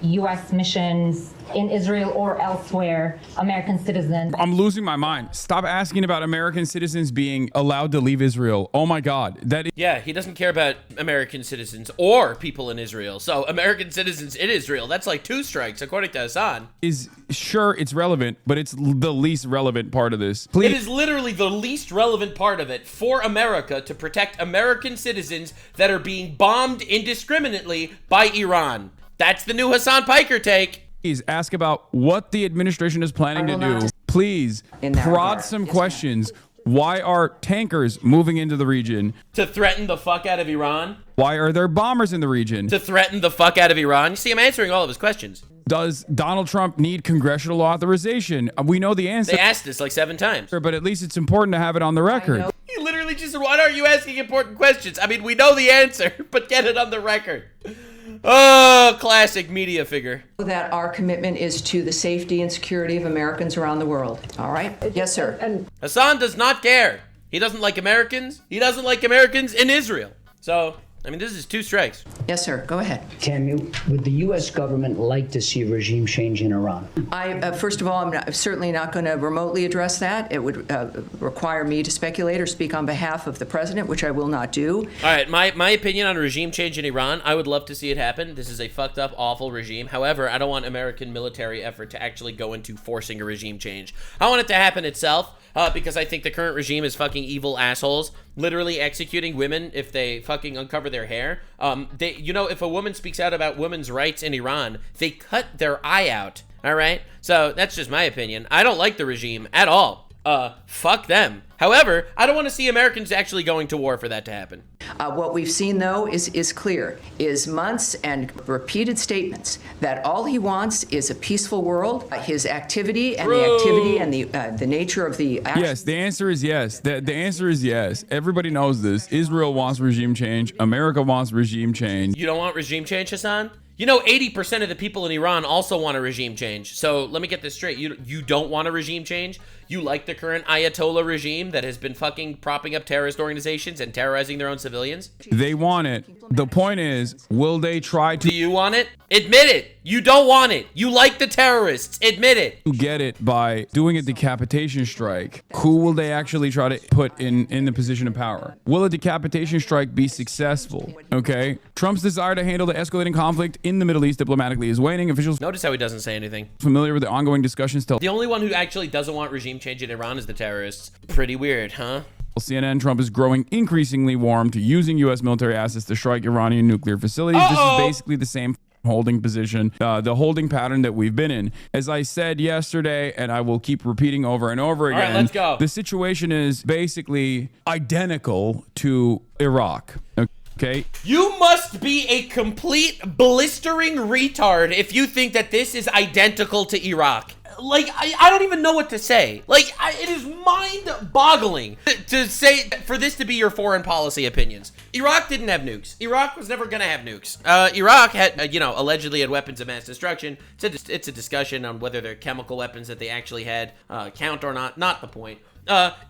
U.S. missions in Israel or elsewhere, American citizens? I'm losing my mind. Stop asking about American citizens being allowed to leave Israel. Oh my God. That is Yeah, he doesn't care about American citizens or people in Israel. So American citizens in Israel, that's like 2 strikes, according to Hasan. sure, it's relevant, but it's the least relevant part of this. It Please. is literally the least relevant part of it for America to protect American citizens that are being bombed indiscriminately by Iran. That's the new Hasan Piker take. Please ask about what the administration is planning to I will do. not Please in that prod regard. some Yes, questions. Why are tankers moving into the region? To threaten the fuck out of Iran. Why are there bombers in the region? To threaten the fuck out of Iran. You see, I'm answering all of his questions. Does Donald Trump need congressional authorization? We know the answer, They asked this like 7 times. but at least it's important to have it on the record. know. You literally just said, why aren't you asking important questions? I mean, we know the answer, but get it on the record. Oh, classic media figure. That our commitment is to the safety and security of Americans around the world. All right? Yes, sir. Hasan does not care. He doesn't like Americans. He doesn't like Americans in Israel. So, I mean, this is 2 strikes. Yes, sir. Go ahead. Tammy, would the U.S. government like to see regime change in Iran? First of all, I'm certainly not going to remotely address that. It would require me to speculate or speak on behalf of the president, which I will not do. All right, my opinion on regime change in Iran, I would love to see it happen. This is a fucked up, awful regime. However, I don't want American military effort to actually go into forcing a regime change. I want it to happen itself. Because I think the current regime is fucking evil assholes, literally executing women if they fucking uncover their hair. If a woman speaks out about women's rights in Iran, they cut their eye out. All right, so that's just my opinion. I don't like the regime at all. Fuck them. However, I don't want to see Americans actually going to war for that to happen. What we've seen, though, is clear, is months and repeated statements that all he wants is a peaceful world. His activity and the activity and the nature of the action. Yes, the answer is yes. The answer is yes. Everybody knows this. Israel wants regime change. America wants regime change. You don't want regime change, Hasan? You know, 80% of the people in Iran also want a regime change. So let me get this straight. You don't want a regime change? You like the current Ayatollah regime that has been fucking propping up terrorist organizations and terrorizing their own civilians? They want it. The point is, will they try Do to you want it? Admit it. You don't want it. You like the terrorists. Admit it. get it by doing a decapitation strike? Who will they actually try to put in the position of power? Will a decapitation strike be successful? Okay. Trump's desire to handle the escalating conflict in the Middle East diplomatically is waning. Officials Notice how he doesn't say anything. familiar with the ongoing discussions tell The only one who actually doesn't want regime change in Iran is the terrorists. Pretty weird, huh? CNN Trump is growing increasingly warm to using U.S. military assets to strike Iranian nuclear facilities. This is basically the same holding position, the holding pattern that we've been in. As I said yesterday, and I will keep repeating over and over again, All right, let's go. The situation is basically identical to Iraq. Okay. You must be a complete blistering retard if you think that this is identical to Iraq. Like, I don't even know what to say. Like, it is mind-boggling to say, for this to be your foreign policy opinions. Iraq didn't have nukes. Iraq was never going to have nukes. Iraq had, allegedly had weapons of mass destruction. It's a discussion on whether their chemical weapons that they actually had count or not. Not the point.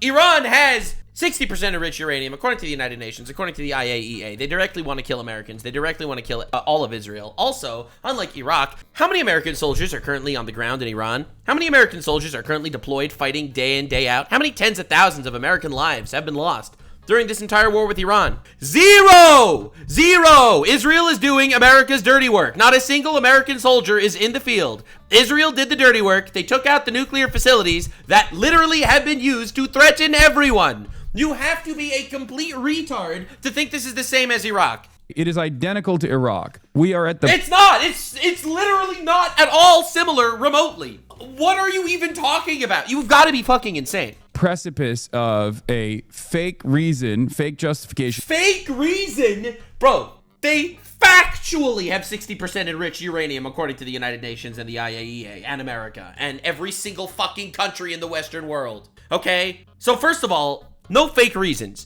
Iran has 60% enriched uranium, according to the United Nations, according to the IAEA. They directly want to kill Americans. They directly want to kill all of Israel. Also, unlike Iraq, how many American soldiers are currently on the ground in Iran? How many American soldiers are currently deployed, fighting day in, day out? How many tens of thousands of American lives have been lost during this entire war with Iran? Zero! Zero! Israel is doing America's dirty work. Not a single American soldier is in the field. Israel did the dirty work. They took out the nuclear facilities that literally have been used to threaten everyone. You have to be a complete retard to think this is the same as Iraq. It is identical to Iraq. We are at the... It's not. It's literally not at all similar remotely. What are you even talking about? You've got to be fucking insane. Precipice of a fake reason, fake justification. Fake reason? Bro, they factually have 60% enriched uranium according to the United Nations and the IAEA and America and every single fucking country in the Western world. Okay? So first of all, no fake reasons.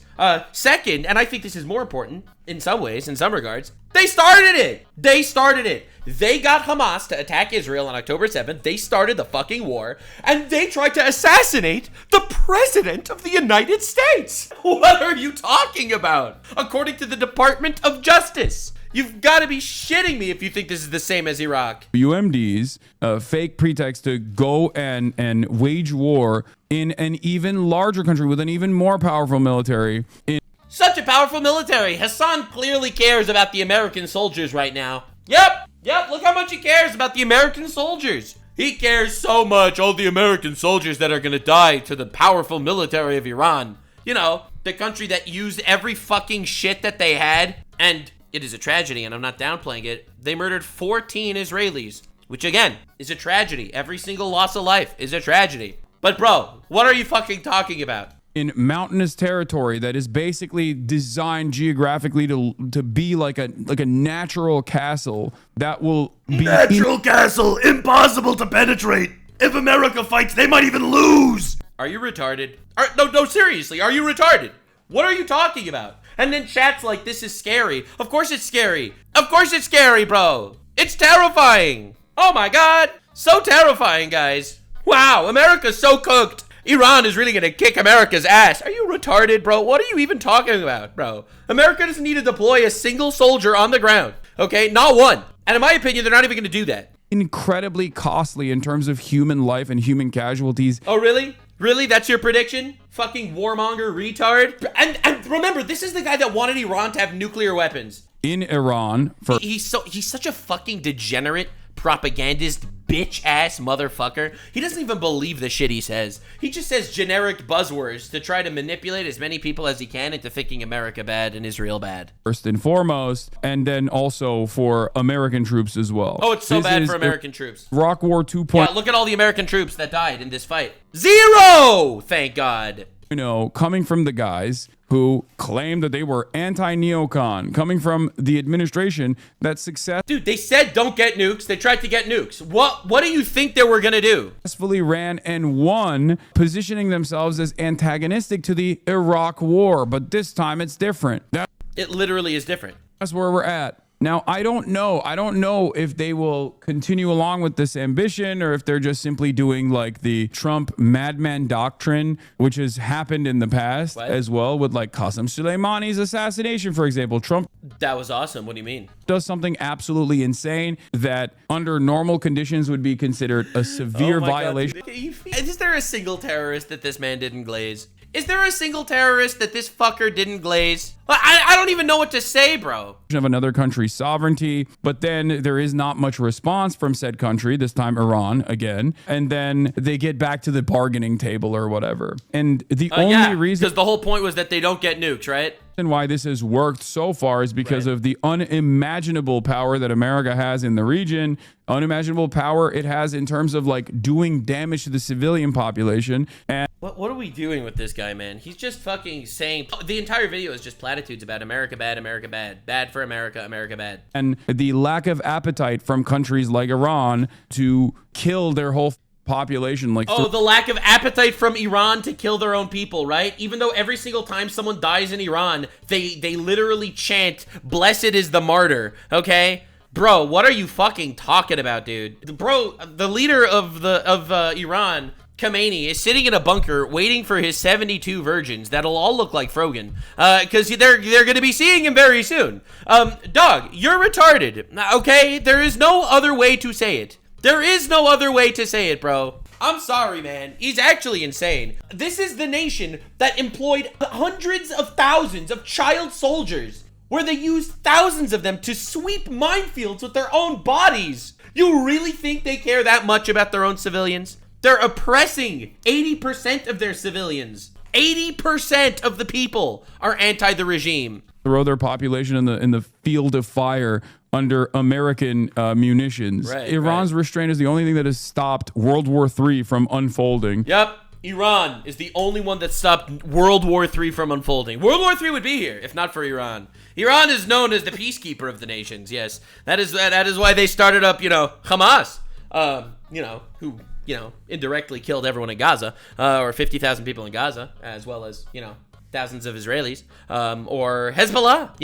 Second, and I think this is more important in some ways, in some regards, they started it. They started it. They got Hamas to attack Israel on October 7th. They started the fucking war, and they tried to assassinate the President of the United States. What are you talking about? According to the Department of Justice. You've got to be shitting me if you think this is the same as Iraq. UMD's fake pretext to go and wage war in an even larger country with an even more powerful military. Such a powerful military. Hasan clearly cares about the American soldiers right now. Yep, look how much he cares about the American soldiers. He cares so much, all the American soldiers that are gonna die to the powerful military of Iran. You know, the country that used every fucking shit that they had, and it is a tragedy, and I'm not downplaying it. They murdered 14 Israelis, which again, is a tragedy. Every single loss of life is a tragedy. But bro, what are you fucking talking about? In mountainous territory that is basically designed geographically to be like a natural castle that will be... Natural castle, impossible to penetrate. If America fights, they might even lose. Are you retarded? No, seriously, are you retarded? What are you talking about? And then chat's like, this is scary. Of course it's scary. Of course it's scary, bro. It's terrifying. Oh my God. So terrifying, guys. Wow, America's so cooked. Iran is really gonna kick America's ass. Are you retarded, bro? What are you even talking about, bro? America doesn't need to deploy a single soldier on the ground. Okay, not one. And in my opinion, they're not even gonna do that. Incredibly costly in terms of human life and human casualties. Oh, really? Really? That's your prediction? Fucking warmonger retard? And remember, this is the guy that wanted Iran to have nuclear weapons. In Iran for... He's such a fucking degenerate propagandist bitch ass motherfucker. He doesn't even believe the shit he says. He just says generic buzzwords to try to manipulate as many people as he can into thinking America bad and Israel bad. First and foremost, and then also for American troops as well. Oh, it's so bad for American troops. Iraq War 2.0. Yeah, look at all the American troops that died in this fight. Zero! Thank God. You know, coming from the guys who claimed that they were anti-neocon, coming from the administration that Dude, they said don't get nukes. They tried to get nukes. What do you think they were gonna do? Successfully ran and won, positioning themselves as antagonistic to the Iraq war. But this time it's different. It literally is different. That's where we're at. Now, I don't know if they will continue along with this ambition or if they're just simply doing like the Trump madman doctrine, which has happened in the past as well with like Qasem Soleimani's assassination, for example. Trump... That was awesome. What do you mean? Does something absolutely insane that under normal conditions would be considered a severe violation. God. Is there a single terrorist that this man didn't glaze? Is there a single terrorist that this fucker didn't glaze? I don't even know what to say, bro. Of another country's sovereignty, but then there is not much response from said country, this time Iran again, and then they get back to the bargaining table or whatever. And the only reason... because the whole point was that they don't get nukes, right? And why this has worked so far is because of the unimaginable power that America has in the region, unimaginable power it has in terms of like doing damage to the civilian population. And what are we doing with this guy, man? He's just fucking saying... The entire video is just platitudes about America bad, America bad. Bad for America, America bad. And the lack of appetite from countries like Iran to kill their whole population. Like, the lack of appetite from Iran to kill their own people, right? Even though every single time someone dies in Iran, they literally chant, "Blessed is the martyr," okay? Bro, what are you fucking talking about, dude? Bro, the leader of Iran Khomeini is sitting in a bunker waiting for his 72 virgins that'll all look like Frogan, because they're going to be seeing him very soon. Dog, you're retarded, okay? There is no other way to say it. There is no other way to say it, bro. I'm sorry, man. He's actually insane. This is the nation that employed hundreds of thousands of child soldiers, where they used thousands of them to sweep minefields with their own bodies. You really think they care that much about their own civilians? They're oppressing 80% of their civilians. 80% of the people are anti the regime. Throw their population in the field of fire under American munitions. Iran's restraint is the only thing that has stopped World War III from unfolding. Yep. Iran is the only one that stopped World War III from unfolding. World War III would be here if not for Iran. Iran is known as the peacekeeper of the nations. Yes, that is why they started up, Hamas. Who indirectly killed everyone in Gaza, or 50,000 people in Gaza, as well as thousands of Israelis, or Hezbollah.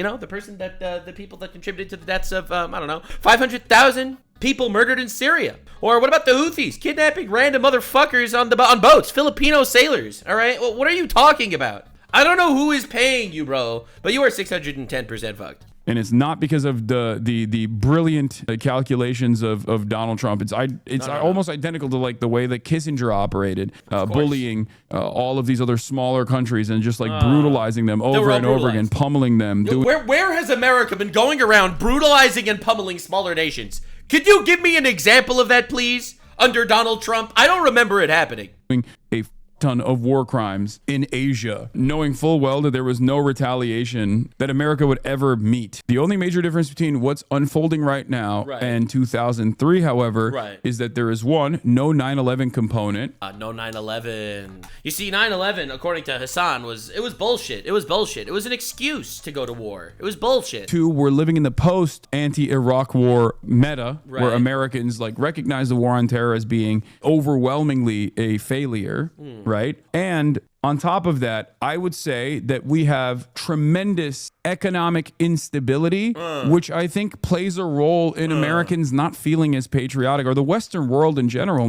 The people that contributed to the deaths of 500,000 people murdered in Syria. Or what about the Houthis kidnapping random motherfuckers on boats, Filipino sailors? All right, well, what are you talking about? I don't know who is paying you, bro, but you are 610% fucked. And it's not because of the brilliant calculations of Donald Trump. It's almost identical to like the way that Kissinger operated, bullying all of these other smaller countries and just like brutalizing them over and over again, pummeling them. Where has America been going around brutalizing and pummeling smaller nations? Could you give me an example of that, please? Under Donald Trump? I don't remember it happening. A ton of war crimes in Asia, knowing full well that there was no retaliation that America would ever meet. The only major difference between what's unfolding right now and 2003, however, is that there is no 9/11 component. No 9/11. You see, 9/11, according to Hasan, was bullshit. It was bullshit. It was an excuse to go to war. It was bullshit. Two, we're living in the post-anti-Iraq war meta, where Americans recognize the war on terror as being overwhelmingly a failure. Right? And on top of that, I would say that we have tremendous economic instability, which I think plays a role in Americans not feeling as patriotic, or the Western world in general.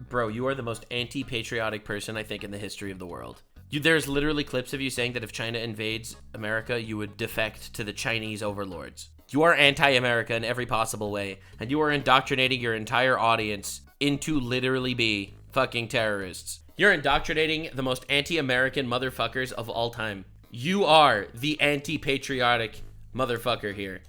Bro, you are the most anti-patriotic person, I think, in the history of the world. There's literally clips of you saying that if China invades America, you would defect to the Chinese overlords. You are anti-America in every possible way, and you are indoctrinating your entire audience into literally be fucking terrorists. You're indoctrinating the most anti-American motherfuckers of all time. You are the anti-patriotic motherfucker here.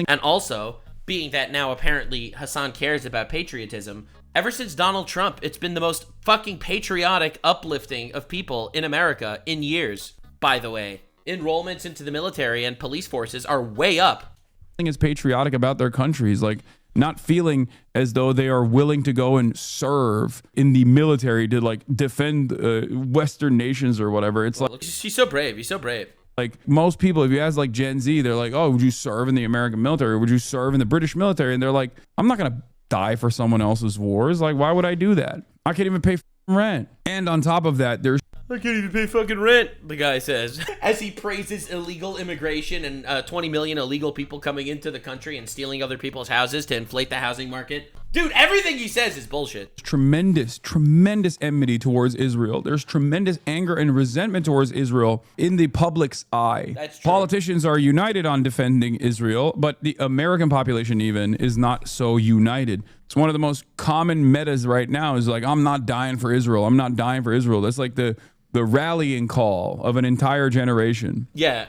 And also, being that now apparently Hasan cares about patriotism, ever since Donald Trump, it's been the most fucking patriotic uplifting of people in America in years, by the way. Enrollments into the military and police forces are way up. Is patriotic about their countries, not feeling as though they are willing to go and serve in the military to defend Western nations or whatever. It's he's so brave. He's so brave. Most people, if you ask Gen Z, they're like, oh, would you serve in the American military? Or would you serve in the British military? And they're like, I'm not going to die for someone else's wars. Why would I do that? I can't even pay rent. And on top of that, I can't even pay fucking rent, the guy says, as he praises illegal immigration and 20 million illegal people coming into the country and stealing other people's houses to inflate the housing market. Dude, everything he says is bullshit. Tremendous enmity towards Israel. There's tremendous anger and resentment towards Israel in the public's eye. That's true. Politicians are united on defending Israel, but the American population even is not so united. It's one of the most common metas right now is I'm not dying for Israel. I'm not dying for Israel. That's the rallying call of an entire generation. Yeah,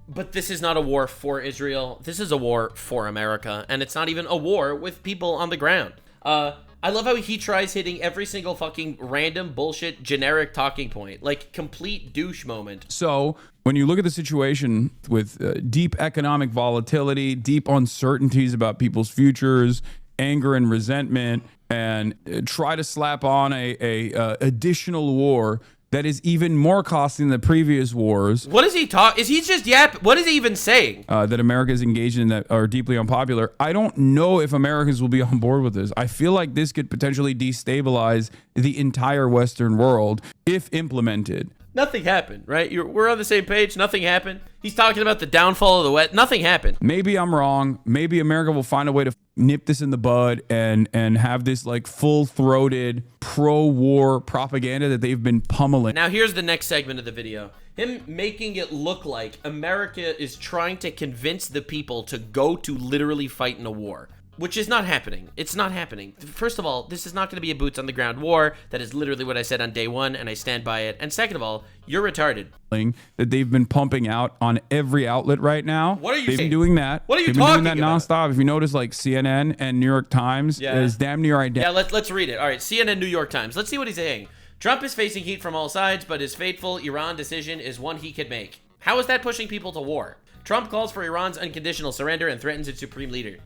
but this is not a war for Israel. This is a war for America, and it's not even a war with people on the ground. I love how he tries hitting every single fucking random bullshit generic talking point, complete douche moment. So when you look at the situation with deep economic volatility, deep uncertainties about people's futures, anger and resentment, and try to slap on a additional war that is even more costly than the previous wars. What is he talk? Is he just What is he even saying? That America is engaged in that are deeply unpopular. I don't know if Americans will be on board with this. I feel like this could potentially destabilize the entire Western world if implemented. Nothing happened, right? We're on the same page. Nothing happened. He's talking about the downfall of the West. Nothing happened. Maybe I'm wrong. Maybe America will find a way to nip this in the bud and have this like full-throated pro-war propaganda that they've been pummeling. Now here's the next segment of the video. Him making it look like America is trying to convince the people to go to literally fight in a war. Which is not happening. It's not happening. First of all, this is not going to be a boots on the ground war. That is literally what I said on day one, and I stand by it. And second of all, you're retarded. That they've been pumping out on every outlet right now. What are you They've saying? been doing that. What are you They've talking been doing that about? nonstop. If you notice, like CNN and New York Times is damn near identical. Yeah, let's read it. All right, CNN, New York Times. Let's see what he's saying. Trump is facing heat from all sides, but his fateful Iran decision is one he could make. How is that pushing people to war? Trump calls for Iran's unconditional surrender and threatens its supreme leader.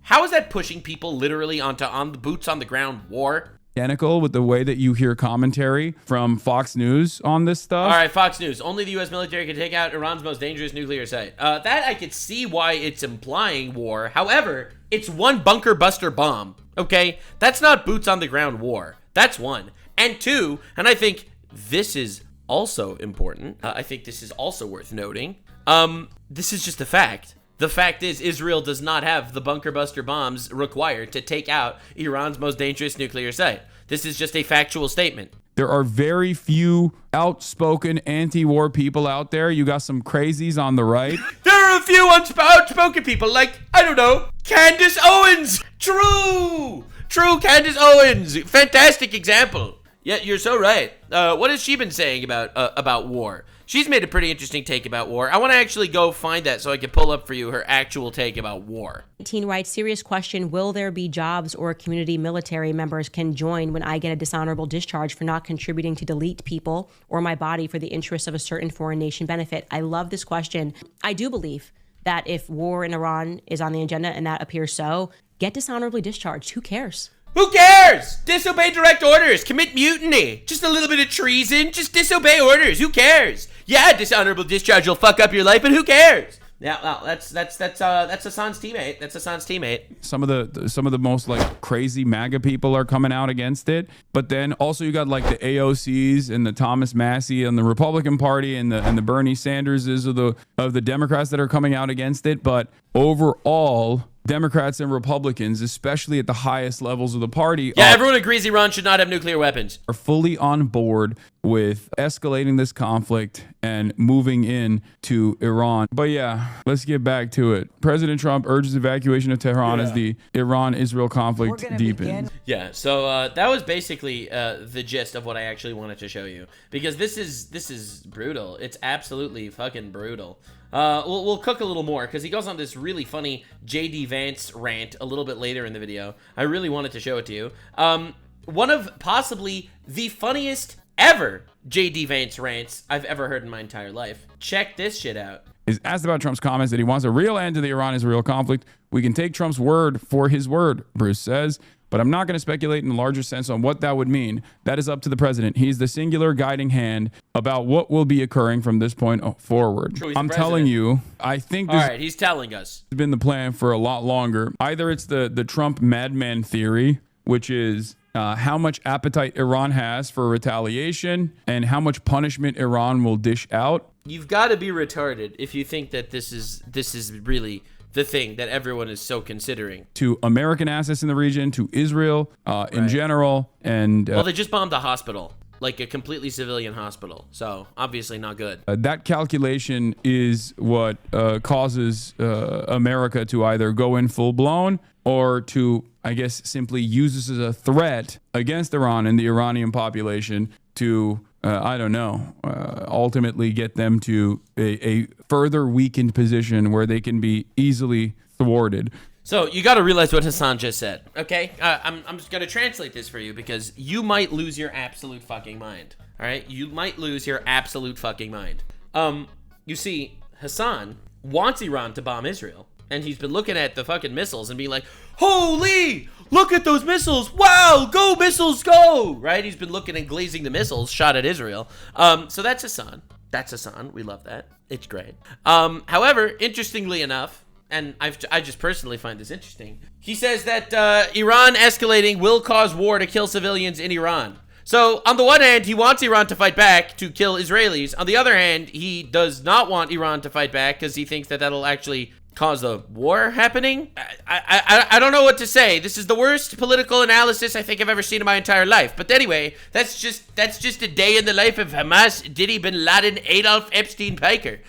How is that pushing people literally on the boots on the ground war? Identical with the way that you hear commentary from Fox News on this stuff. All right, Fox News. Only the U.S. military can take out Iran's most dangerous nuclear site. That I could see why it's implying war. However, it's one bunker buster bomb, okay? That's not boots on the ground war. That's one. And two, and I think this is also important. I think this is also worth noting. This is just a fact. The fact is, Israel does not have the bunker buster bombs required to take out Iran's most dangerous nuclear site. This is just a factual statement. There are very few outspoken anti-war people out there. You got some crazies on the right. There are a few outspoken people, like, I don't know, Candace Owens. True, Candace Owens. Fantastic example. Yeah, you're so right. What has she been saying about war? She's made a pretty interesting take about war. I want to actually go find that so I can pull up for you her actual take about war. Teen writes, serious question, will there be jobs or community military members can join when I get a dishonorable discharge for not contributing to delete people or my body for the interests of a certain foreign nation benefit? I love this question. I do believe that if war in Iran is on the agenda and that appears so, get dishonorably discharged. Who cares? Who cares? Disobey direct orders. Commit mutiny. Just a little bit of treason. Just disobey orders. Who cares? Yeah, dishonorable discharge will fuck up your life, but who cares? Yeah, well, that's Hasan's teammate. That's Hasan's teammate. Some of the most like crazy MAGA people are coming out against it, but then also you got like the AOCs and the Thomas Massey and the Republican Party and the Bernie Sanderses of the Democrats that are coming out against it. But overall, Democrats and Republicans, especially at the highest levels of the party, everyone agrees Iran should not have nuclear weapons. Are fully on board with escalating this conflict and moving in to Iran. But yeah, let's get back to it. President Trump urges evacuation of Tehran as the Iran-Israel conflict deepens. Yeah, so that was basically the gist of what I actually wanted to show you, because this is brutal. It's absolutely fucking brutal. We'll cook a little more because he goes on this really funny JD Vance rant a little bit later in the video. I really wanted to show it to you. One of possibly the funniest ever JD Vance rants I've ever heard in my entire life. Check this shit out. Is asked about Trump's comments that he wants a real end to the Iran-Israel conflict. We can take Trump's word for his word, Bruce says, but I'm not going to speculate in a larger sense on what that would mean. That is up to the president. He's the singular guiding hand about what will be occurring from this point forward. True, I'm telling you, I think this he's telling us. Has been the plan for a lot longer. Either it's the Trump madman theory, which is how much appetite Iran has for retaliation and how much punishment Iran will dish out. You've got to be retarded if you think that this is really the thing that everyone is so considering. To American assets in the region, to Israel in general, and well, they just bombed a hospital, like a completely civilian hospital, so obviously not good. That calculation is what causes America to either go in full blown or to, I guess, simply use this as a threat against Iran and the Iranian population to I don't know, ultimately get them to a further weakened position where they can be easily thwarted. So you got to realize what Hasan just said, okay? I'm just going to translate this for you because you might lose your absolute fucking mind, all right? You might lose your absolute fucking mind. You see, Hasan wants Iran to bomb Israel, and he's been looking at the fucking missiles and being like, holy, look at those missiles. Wow, go missiles, go, right? He's been looking and glazing the missiles shot at Israel. So that's Hasan. That's Hasan. We love that. It's great. However, interestingly enough, and I just personally find this interesting, he says that Iran escalating will cause war to kill civilians in Iran. So on the one hand, he wants Iran to fight back to kill Israelis. On the other hand, he does not want Iran to fight back because he thinks that that'll actually cause the war happening. I don't know what to say. This is the worst political analysis I think I've ever seen in my entire life. But anyway, that's just a day in the life of Hamas, Diddy bin Laden, Adolf Epstein Piker.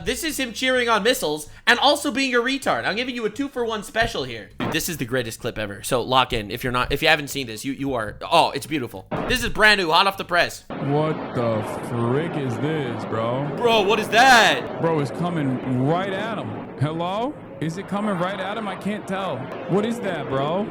This is him cheering on missiles and also being a retard. I'm giving you a 2-for-1 special here. Dude, this is the greatest clip ever. So lock in. If you haven't seen this, you are. Oh, it's beautiful. This is brand new, hot off the press. What the frick is this, bro? Bro, what is that? Bro, it's coming right at him. Hello? Is it coming right at him? I can't tell. What is that, bro?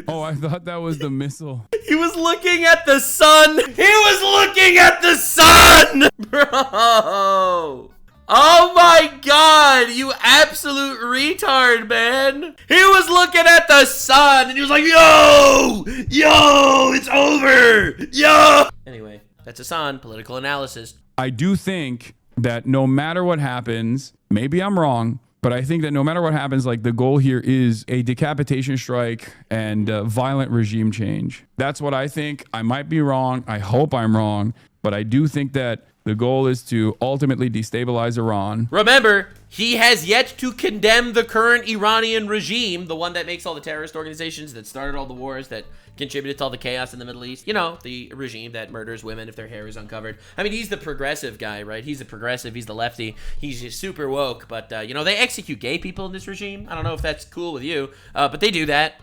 Oh, I thought that was the missile. He was looking at the sun. He was looking at the sun, bro. Oh my God, you absolute retard, man. He was looking at the sun and he was like, yo, it's over, yo. Anyway, that's Hasan, political analysis. I do think that no matter what happens, maybe I'm wrong, but I think that no matter what happens, like the goal here is a decapitation strike and violent regime change. That's what I think. I might be wrong. I hope I'm wrong, but I do think that the goal is to ultimately destabilize Iran. Remember, he has yet to condemn the current Iranian regime, the one that makes all the terrorist organizations, that started all the wars, that contributed to all the chaos in the Middle East. You know, the regime that murders women if their hair is uncovered. I mean, he's the progressive guy, right? He's the progressive. He's the lefty. He's just super woke. But, you know, they execute gay people in this regime. I don't know if that's cool with you, but they do that.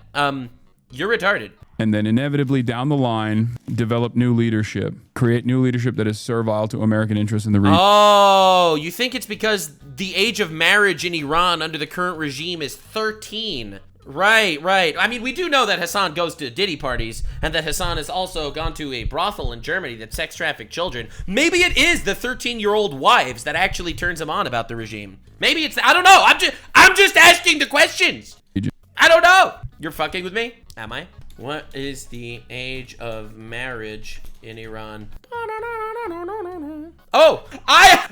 You're retarded. And then inevitably down the line, develop new leadership. Create new leadership that is servile to American interests in the region. Oh, you think it's because the age of marriage in Iran under the current regime is 13. Right. I mean, we do know that Hasan goes to Diddy parties and that Hasan has also gone to a brothel in Germany that sex trafficked children. Maybe it is the 13-year-old wives that actually turns him on about the regime. Maybe it's, I don't know. I'm just asking the questions. I don't know. You're fucking with me? Am I? What is the age of marriage in Iran? Oh,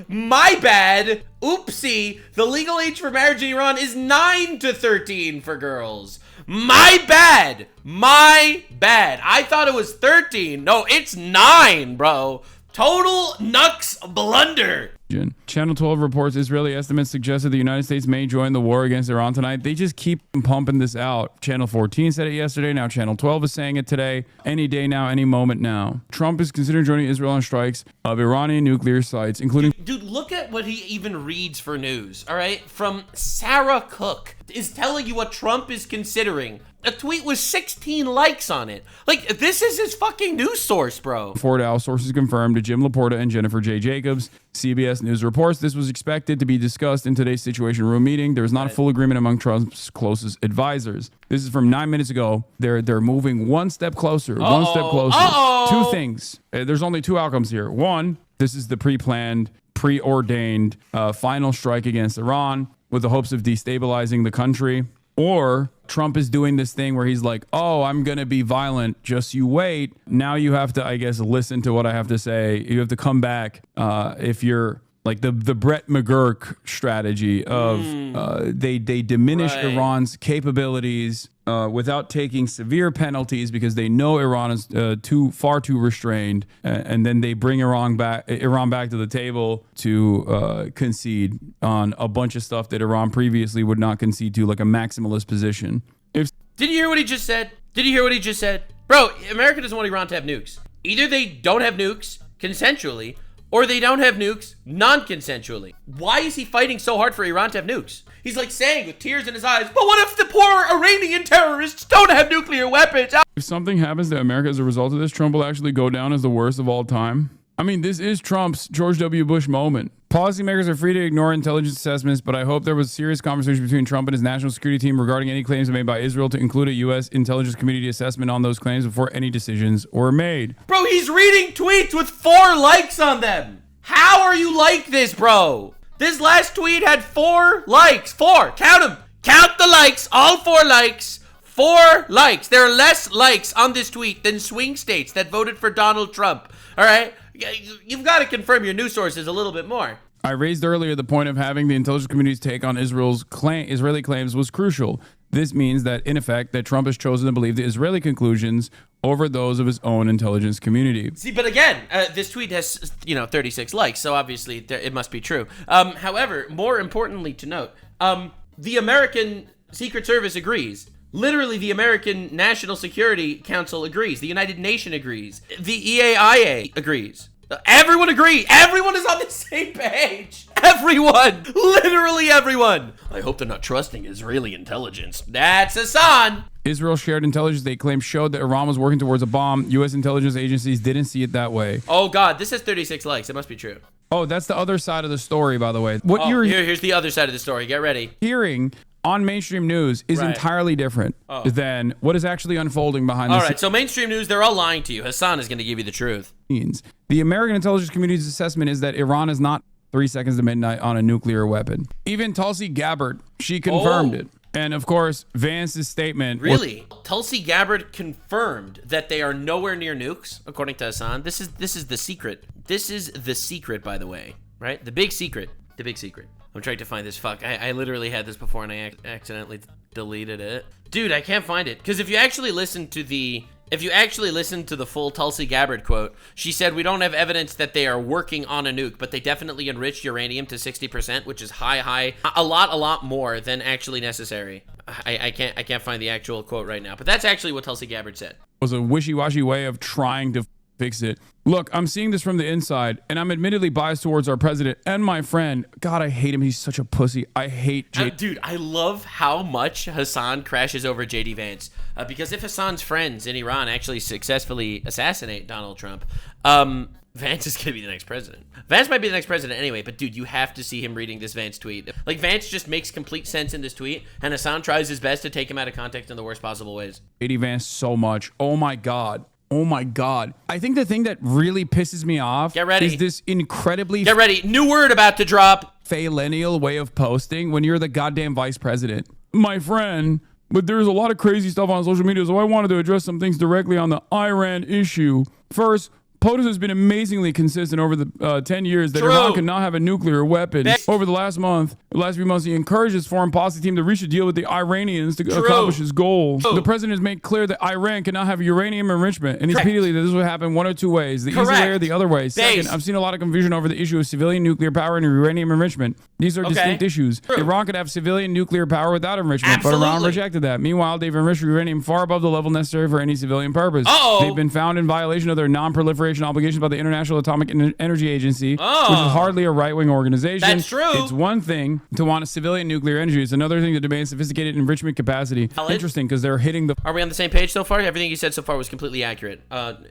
my bad. Oopsie. The legal age for marriage in Iran is 9 to 13 for girls. My bad. I thought it was 13. No, it's 9, bro. Total Nux blunder. Channel 12 reports Israeli estimates suggest that the United States may join the war against Iran tonight. They just keep pumping this out. Channel 14 said it yesterday. Now Channel 12 is saying it today. Any day now, any moment now. Trump is considering joining Israel on strikes of Iranian nuclear sites, including... Dude, look at what he even reads for news, all right? From Sarah Cook is telling you what Trump is considering. A tweet with 16 likes on it. Like, this is his fucking news source, bro. Fort Al sources confirmed to Jim Laporta and Jennifer J. Jacobs. CBS News reports this was expected to be discussed in today's Situation Room meeting. There was not full agreement among Trump's closest advisors. This is from 9 minutes ago. They're moving one step closer. One step closer. Two things. There's only two outcomes here. One, this is the pre-planned, preordained final strike against Iran with the hopes of destabilizing the country. Or Trump is doing this thing where he's like, oh, I'm going to be violent. Just you wait. Now you have to, I guess, listen to what I have to say. You have to come back if you're like the Brett McGurk strategy of they diminish Iran's capabilities without taking severe penalties because they know Iran is far too restrained, and then they bring Iran back to the table to concede on a bunch of stuff that Iran previously would not concede to, like a maximalist position. Did you hear what he just said? Bro, America doesn't want Iran to have nukes. Either they don't have nukes consensually, or they don't have nukes non-consensually. Why is he fighting so hard for Iran to have nukes? He's like saying with tears in his eyes, but what if the poor Iranian terrorists don't have nuclear weapons? If something happens to America as a result of this, Trump will actually go down as the worst of all time. I mean, this is Trump's George W. Bush moment. Policymakers are free to ignore intelligence assessments, but I hope there was serious conversation between Trump and his national security team regarding any claims made by Israel to include a U.S. intelligence community assessment on those claims before any decisions were made. Bro, he's reading tweets with 4 likes on them. How are you like this, bro? This last tweet had 4 likes. 4. Count them. Count the likes. All 4 likes. 4 likes. There are less likes on this tweet than swing states that voted for Donald Trump. All right? You've got to confirm your news sources a little bit more. I raised earlier the point of having the intelligence community's take on Israeli claims was crucial. This means that, in effect, that Trump has chosen to believe the Israeli conclusions over those of his own intelligence community. See, but again, this tweet has, 36 likes, so obviously it must be true. However, more importantly to note, the American Secret Service agrees. Literally, the American National Security Council agrees. The United Nations agrees. The EAIA agrees. Everyone agrees. Everyone is on the same page. Everyone. Literally everyone. I hope they're not trusting Israeli intelligence. That's Hasan. Israel shared intelligence they claim showed that Iran was working towards a bomb. U.S. intelligence agencies didn't see it that way. Oh, God. This has 36 likes. It must be true. Oh, that's the other side of the story, by the way. Here's the other side of the story. Get ready. Hearing on mainstream news is entirely different than what is actually unfolding behind the scenes. All right, so mainstream news, they're all lying to you. Hasan is going to give you the truth. The American intelligence community's assessment is that Iran is not 3 seconds to midnight on a nuclear weapon. Even Tulsi Gabbard, she confirmed it. And of course, Vance's statement. Really? Tulsi Gabbard confirmed that they are nowhere near nukes, according to Hasan. This is the secret. This is the secret, by the way, right? The big secret. The big secret. I'm trying to find this. Fuck, I literally had this before and I accidentally deleted it. Dude, I can't find it. Because if you actually listen to the full Tulsi Gabbard quote, she said, we don't have evidence that they are working on a nuke, but they definitely enriched uranium to 60%, which is high, a lot more than actually necessary. I can't find the actual quote right now, but that's actually what Tulsi Gabbard said. It was a wishy-washy way of trying to fix it. Look, I'm seeing this from the inside, and I'm admittedly biased towards our president and my friend. God, I hate him. He's such a pussy. I hate JD. Dude, I love how much Hasan crashes over JD Vance. Because if Hasan's friends in Iran actually successfully assassinate Donald Trump, Vance is going to be the next president. Vance might be the next president anyway, but dude, you have to see him reading this Vance tweet. Like, Vance just makes complete sense in this tweet, and Hasan tries his best to take him out of context in the worst possible ways. JD Vance so much. Oh my God. Oh my God. I think the thing that really pisses me off is this incredibly... Get ready. New word about to drop. ...millennial way of posting when you're the goddamn vice president. My friend, but there's a lot of crazy stuff on social media, so I wanted to address some things directly on the Iran issue. First, POTUS has been amazingly consistent over the 10 years that Iran cannot have a nuclear weapon. Over the last few months, he encouraged his foreign policy team to reach a deal with the Iranians to accomplish his goal. The president has made clear that Iran cannot have uranium enrichment, and he's repeatedly that this would happen one of two ways, the easy way or the other way. Second, I've seen a lot of confusion over the issue of civilian nuclear power and uranium enrichment. These are distinct issues. Iran could have civilian nuclear power without enrichment, but Iran rejected that. Meanwhile, they've enriched uranium far above the level necessary for any civilian purpose. They've been found in violation of their non-proliferation obligations by the International Atomic Energy Agency, which is hardly a right-wing organization. That's true. It's one thing to want a civilian nuclear energy. It's another thing to demand sophisticated enrichment capacity. Interesting, because they're hitting the... Are we on the same page so far? Everything you said so far was completely accurate.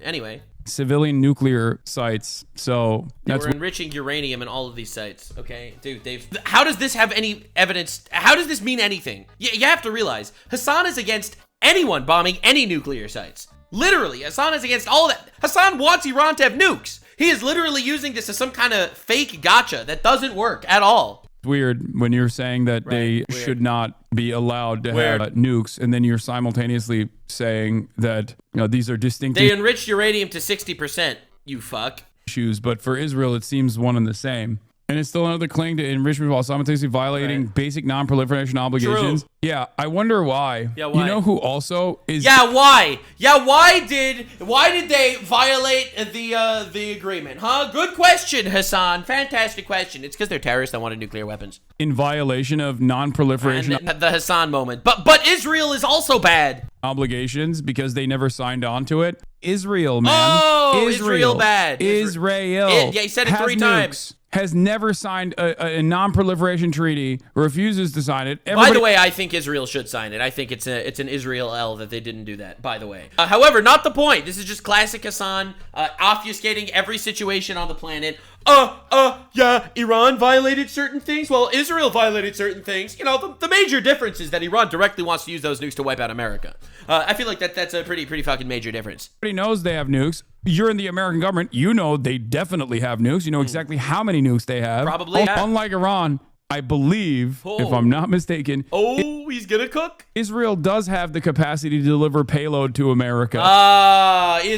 Anyway. Civilian nuclear sites. So we're enriching uranium in all of these sites. Okay, dude, how does this have any evidence? How does this mean anything? You have to realize Hasan is against anyone bombing any nuclear sites. Literally, Hasan is against all that. Hasan wants Iran to have nukes. He is literally using this as some kind of fake gotcha that doesn't work at all. It's weird when you're saying that they should not be allowed to have nukes, and then you're simultaneously saying that these are distinct. They enriched uranium to 60%. You fuck. Issues, but for Israel, it seems one and the same. And it's still another claim to enrichment while simultaneously violating basic non-proliferation obligations. True. Yeah, I wonder why. Yeah, why? You know who also is... Yeah, why? Yeah, why did they violate the agreement? Huh? Good question, Hasan. Fantastic question. It's because they're terrorists that wanted nuclear weapons. In violation of non-proliferation... The Hasan moment. But Israel is also bad. Obligations because they never signed on to it. Israel, man. Oh, Israel bad. Israel. Yeah, he said it 3 times. Has never signed a non-proliferation treaty, refuses to sign it. By the way, I think Israel should sign it. I think it's an Israel L that they didn't do that, by the way. However, not the point. This is just classic Hasan obfuscating every situation on the planet. Yeah, Iran violated certain things. Well, Israel violated certain things. The major difference is that Iran directly wants to use those nukes to wipe out America. I feel like that's a pretty fucking major difference. Everybody knows they have nukes. You're in the American government. You know they definitely have nukes. You know exactly how many nukes they have. Probably. Unlike Iran, I believe, if I'm not mistaken. He's gonna cook? Israel does have the capacity to deliver payload to America.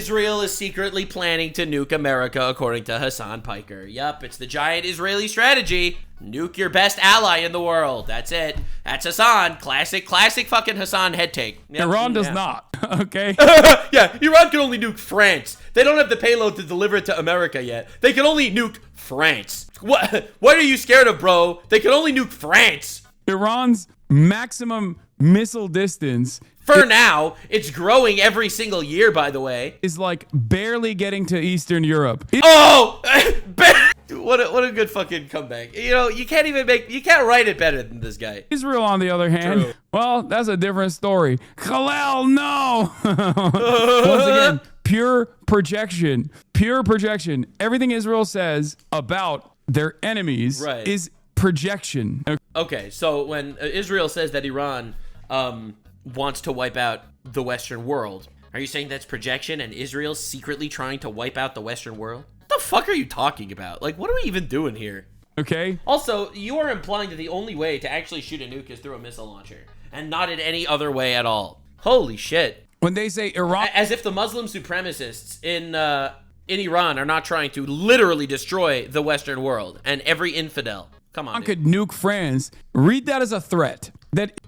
Israel is secretly planning to nuke America, according to Hasan Piker. Yup, it's the giant Israeli strategy. Nuke your best ally in the world. That's it. That's Hasan. Classic fucking Hasan head take. Yep. Iran does not, okay? Yeah, Iran can only nuke France. They don't have the payload to deliver it to America yet. They can only nuke France. What are you scared of, bro? They can only nuke France. Iran's maximum missile distance for now, it's growing every single year, by the way. Is like barely getting to Eastern Europe. What a good fucking comeback. You know, you can't write it better than this guy. Israel, on the other hand, True. Well, that's a different story. Khalil, no! Once again, pure projection. Pure projection. Everything Israel says about their enemies is projection. Okay, so when Israel says that Iran wants to wipe out the Western world, are you saying that's projection and Israel's secretly trying to wipe out the Western world? What the fuck are you talking about? Like, what are we even doing here? Okay. Also, you are implying that the only way to actually shoot a nuke is through a missile launcher and not in any other way at all. Holy shit. When they say Iran... As if the Muslim supremacists in Iran are not trying to literally destroy the Western world and every infidel. Come on, Iran could nuke France. Read that as a threat.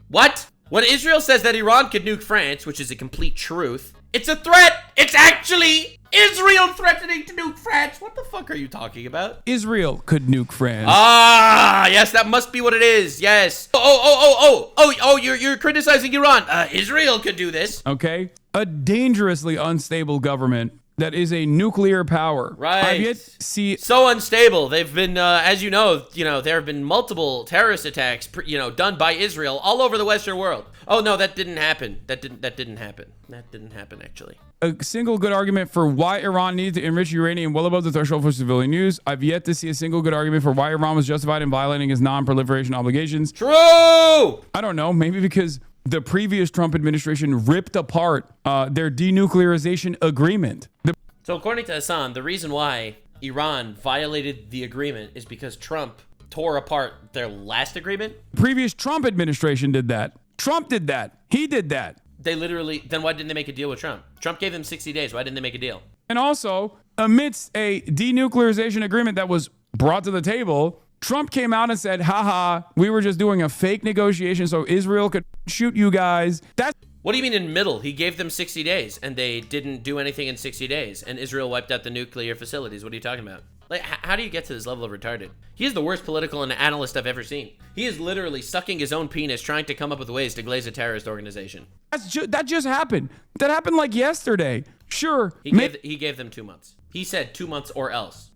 What? When Israel says that Iran could nuke France, which is a complete truth, it's a threat. It's actually Israel threatening to nuke France. What the fuck are you talking about? Israel could nuke France. Ah, yes, that must be what it is. Yes. You're criticizing Iran. Israel could do this. Okay. A dangerously unstable government that is a nuclear power. Right. I've yet to see so unstable. They've been, as you know, there have been multiple terrorist attacks, done by Israel all over the Western world. Oh no, that didn't happen. That didn't happen. That didn't happen actually. A single good argument for why Iran needed to enrich uranium well above the threshold for civilian use. I've yet to see a single good argument for why Iran was justified in violating his non-proliferation obligations. True. I don't know. Maybe because the previous Trump administration ripped apart their denuclearization agreement. So according to Hasan, the reason why Iran violated the agreement is because Trump tore apart their last agreement. The previous Trump administration did that. Trump did that. He did that. They literally, then why didn't they make a deal with Trump? Trump gave them 60 days. Why didn't they make a deal? And also, amidst a denuclearization agreement that was brought to the table, Trump came out and said, haha, we were just doing a fake negotiation so Israel could shoot you guys. What do you mean in middle? He gave them 60 days and they didn't do anything in 60 days and Israel wiped out the nuclear facilities. What are you talking about? Like, how do you get to this level of retarded? He is the worst political analyst I've ever seen. He is literally sucking his own penis trying to come up with ways to glaze a terrorist organization. That just happened. That happened like yesterday. Sure. He gave them 2 months. He said 2 months or else.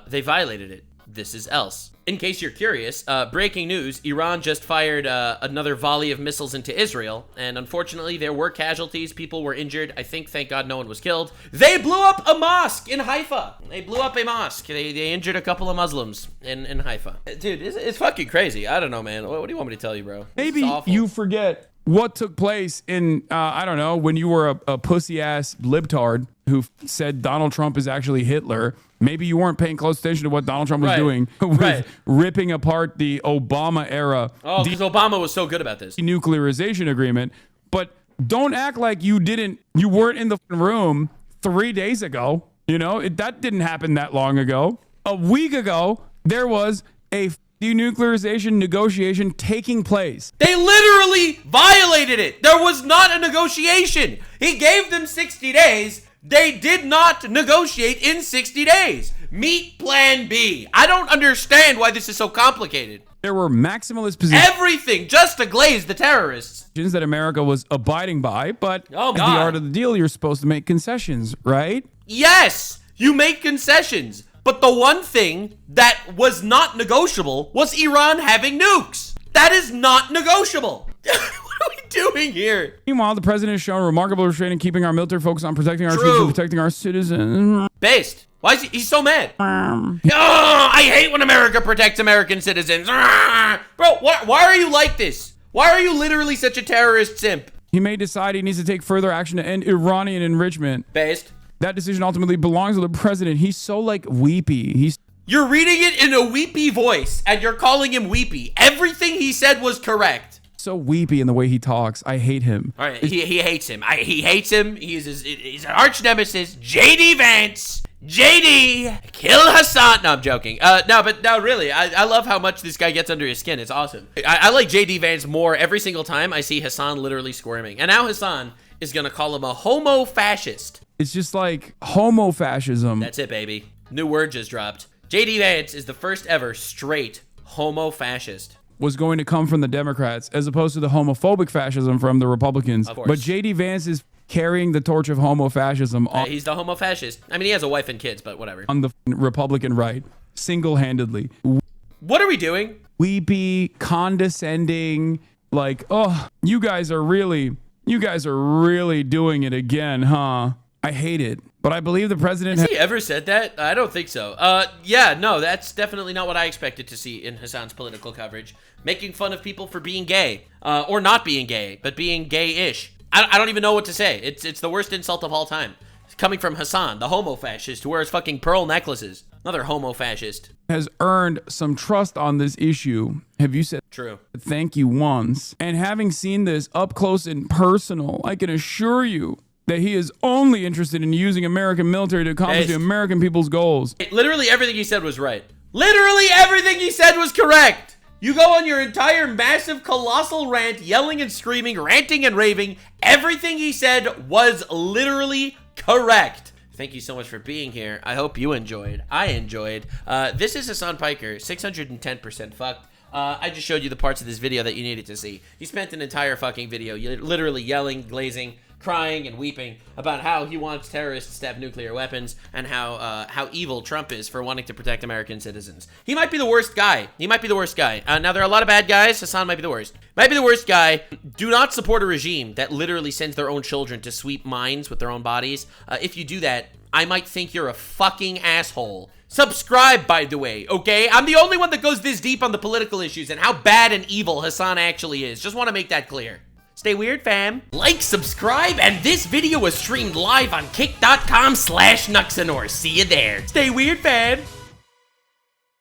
They violated it. This is else. In case you're curious, breaking news, Iran just fired another volley of missiles into Israel, and unfortunately there were casualties, people were injured. I think, thank God, no one was killed. They blew up a mosque in Haifa. They blew up a mosque. They injured a couple of Muslims in Haifa. Dude, it's fucking crazy. I don't know, man. What do you want me to tell you, bro? Maybe you forget what took place in, I don't know, when you were a pussy-ass libtard who said Donald Trump is actually Hitler. Maybe you weren't paying close attention to what Donald Trump was doing with ripping apart the Obama era. Oh, because Obama was so good about this. Denuclearization agreement. But don't act like you weren't in the room 3 days ago. That didn't happen that long ago. A week ago, there was a denuclearization negotiation taking place. They literally violated it. There was not a negotiation. He gave them 60 days. They did not negotiate in 60 days. Meet plan B. I don't understand why this is so complicated. There were maximalist positions. Everything just to glaze the terrorists. That America was abiding by, but as the art of the deal, you're supposed to make concessions, right? Yes, you make concessions. But the one thing that was not negotiable was Iran having nukes. That is not negotiable. What are we doing here? Meanwhile, the president has shown remarkable restraint in keeping our military focused on protecting our troops and protecting our citizens. Based. Why is he's so mad? I hate when America protects American citizens. Bro, why are you like this? Why are you literally such a terrorist simp? He may decide he needs to take further action to end Iranian enrichment. Based. That decision ultimately belongs to the president. He's so weepy. You're reading it in a weepy voice and you're calling him weepy. Everything he said was correct. so weepy in the way he talks. I hate him. All right, he hates him. He hates him. He's an arch nemesis. JD Vance. JD, kill Hasan. No, I'm joking. No, really, I love how much this guy gets under his skin. It's awesome. I like JD Vance more every single time I see Hasan literally squirming. And now Hasan is gonna call him a homo-fascist. It's just like homo-fascism. That's it, baby. New word just dropped. JD Vance is the first ever straight homo-fascist. Was going to come from the Democrats as opposed to the homophobic fascism from the Republicans. Of course. But JD Vance is carrying the torch of homo-fascism he's the homo-fascist. I mean, he has a wife and kids, but whatever. On the Republican right, single-handedly. What are we doing? Weepy, condescending, like, oh, you guys are really doing it again, huh? I hate it. But I believe the president Has he ever said that? I don't think so. Yeah, no, that's definitely not what I expected to see in Hasan's political coverage. Making fun of people for being gay. Or not being gay, but being gay-ish. I don't even know what to say. It's the worst insult of all time. It's coming from Hasan, the homo-fascist who wears fucking pearl necklaces. Another homo-fascist. Has earned some trust on this issue. Have you said true thank you once? And having seen this up close and personal, I can assure you that he is only interested in using American military to accomplish the American people's goals. Literally everything he said was right. Literally everything he said was correct. You go on your entire massive, colossal rant, yelling and screaming, ranting and raving. Everything he said was literally correct. Thank you so much for being here. I hope you enjoyed. I enjoyed. This is Hasan Piker, 610% fucked. I just showed you the parts of this video that you needed to see. He spent an entire fucking video literally yelling, glazing, crying, and weeping about how he wants terrorists to have nuclear weapons and how evil Trump is for wanting to protect American citizens. He might be the worst guy. He might be the worst guy. Now, there are a lot of bad guys. Hasan might be the worst. Might be the worst guy. Do not support a regime that literally sends their own children to sweep mines with their own bodies. If you do that, I might think you're a fucking asshole. Subscribe, by the way, okay? I'm the only one that goes this deep on the political issues and how bad and evil Hasan actually is. Just want to make that clear. Stay weird, fam. Like, subscribe, and this video was streamed live on kick.com/Nuxanor. See you there. Stay weird, fam.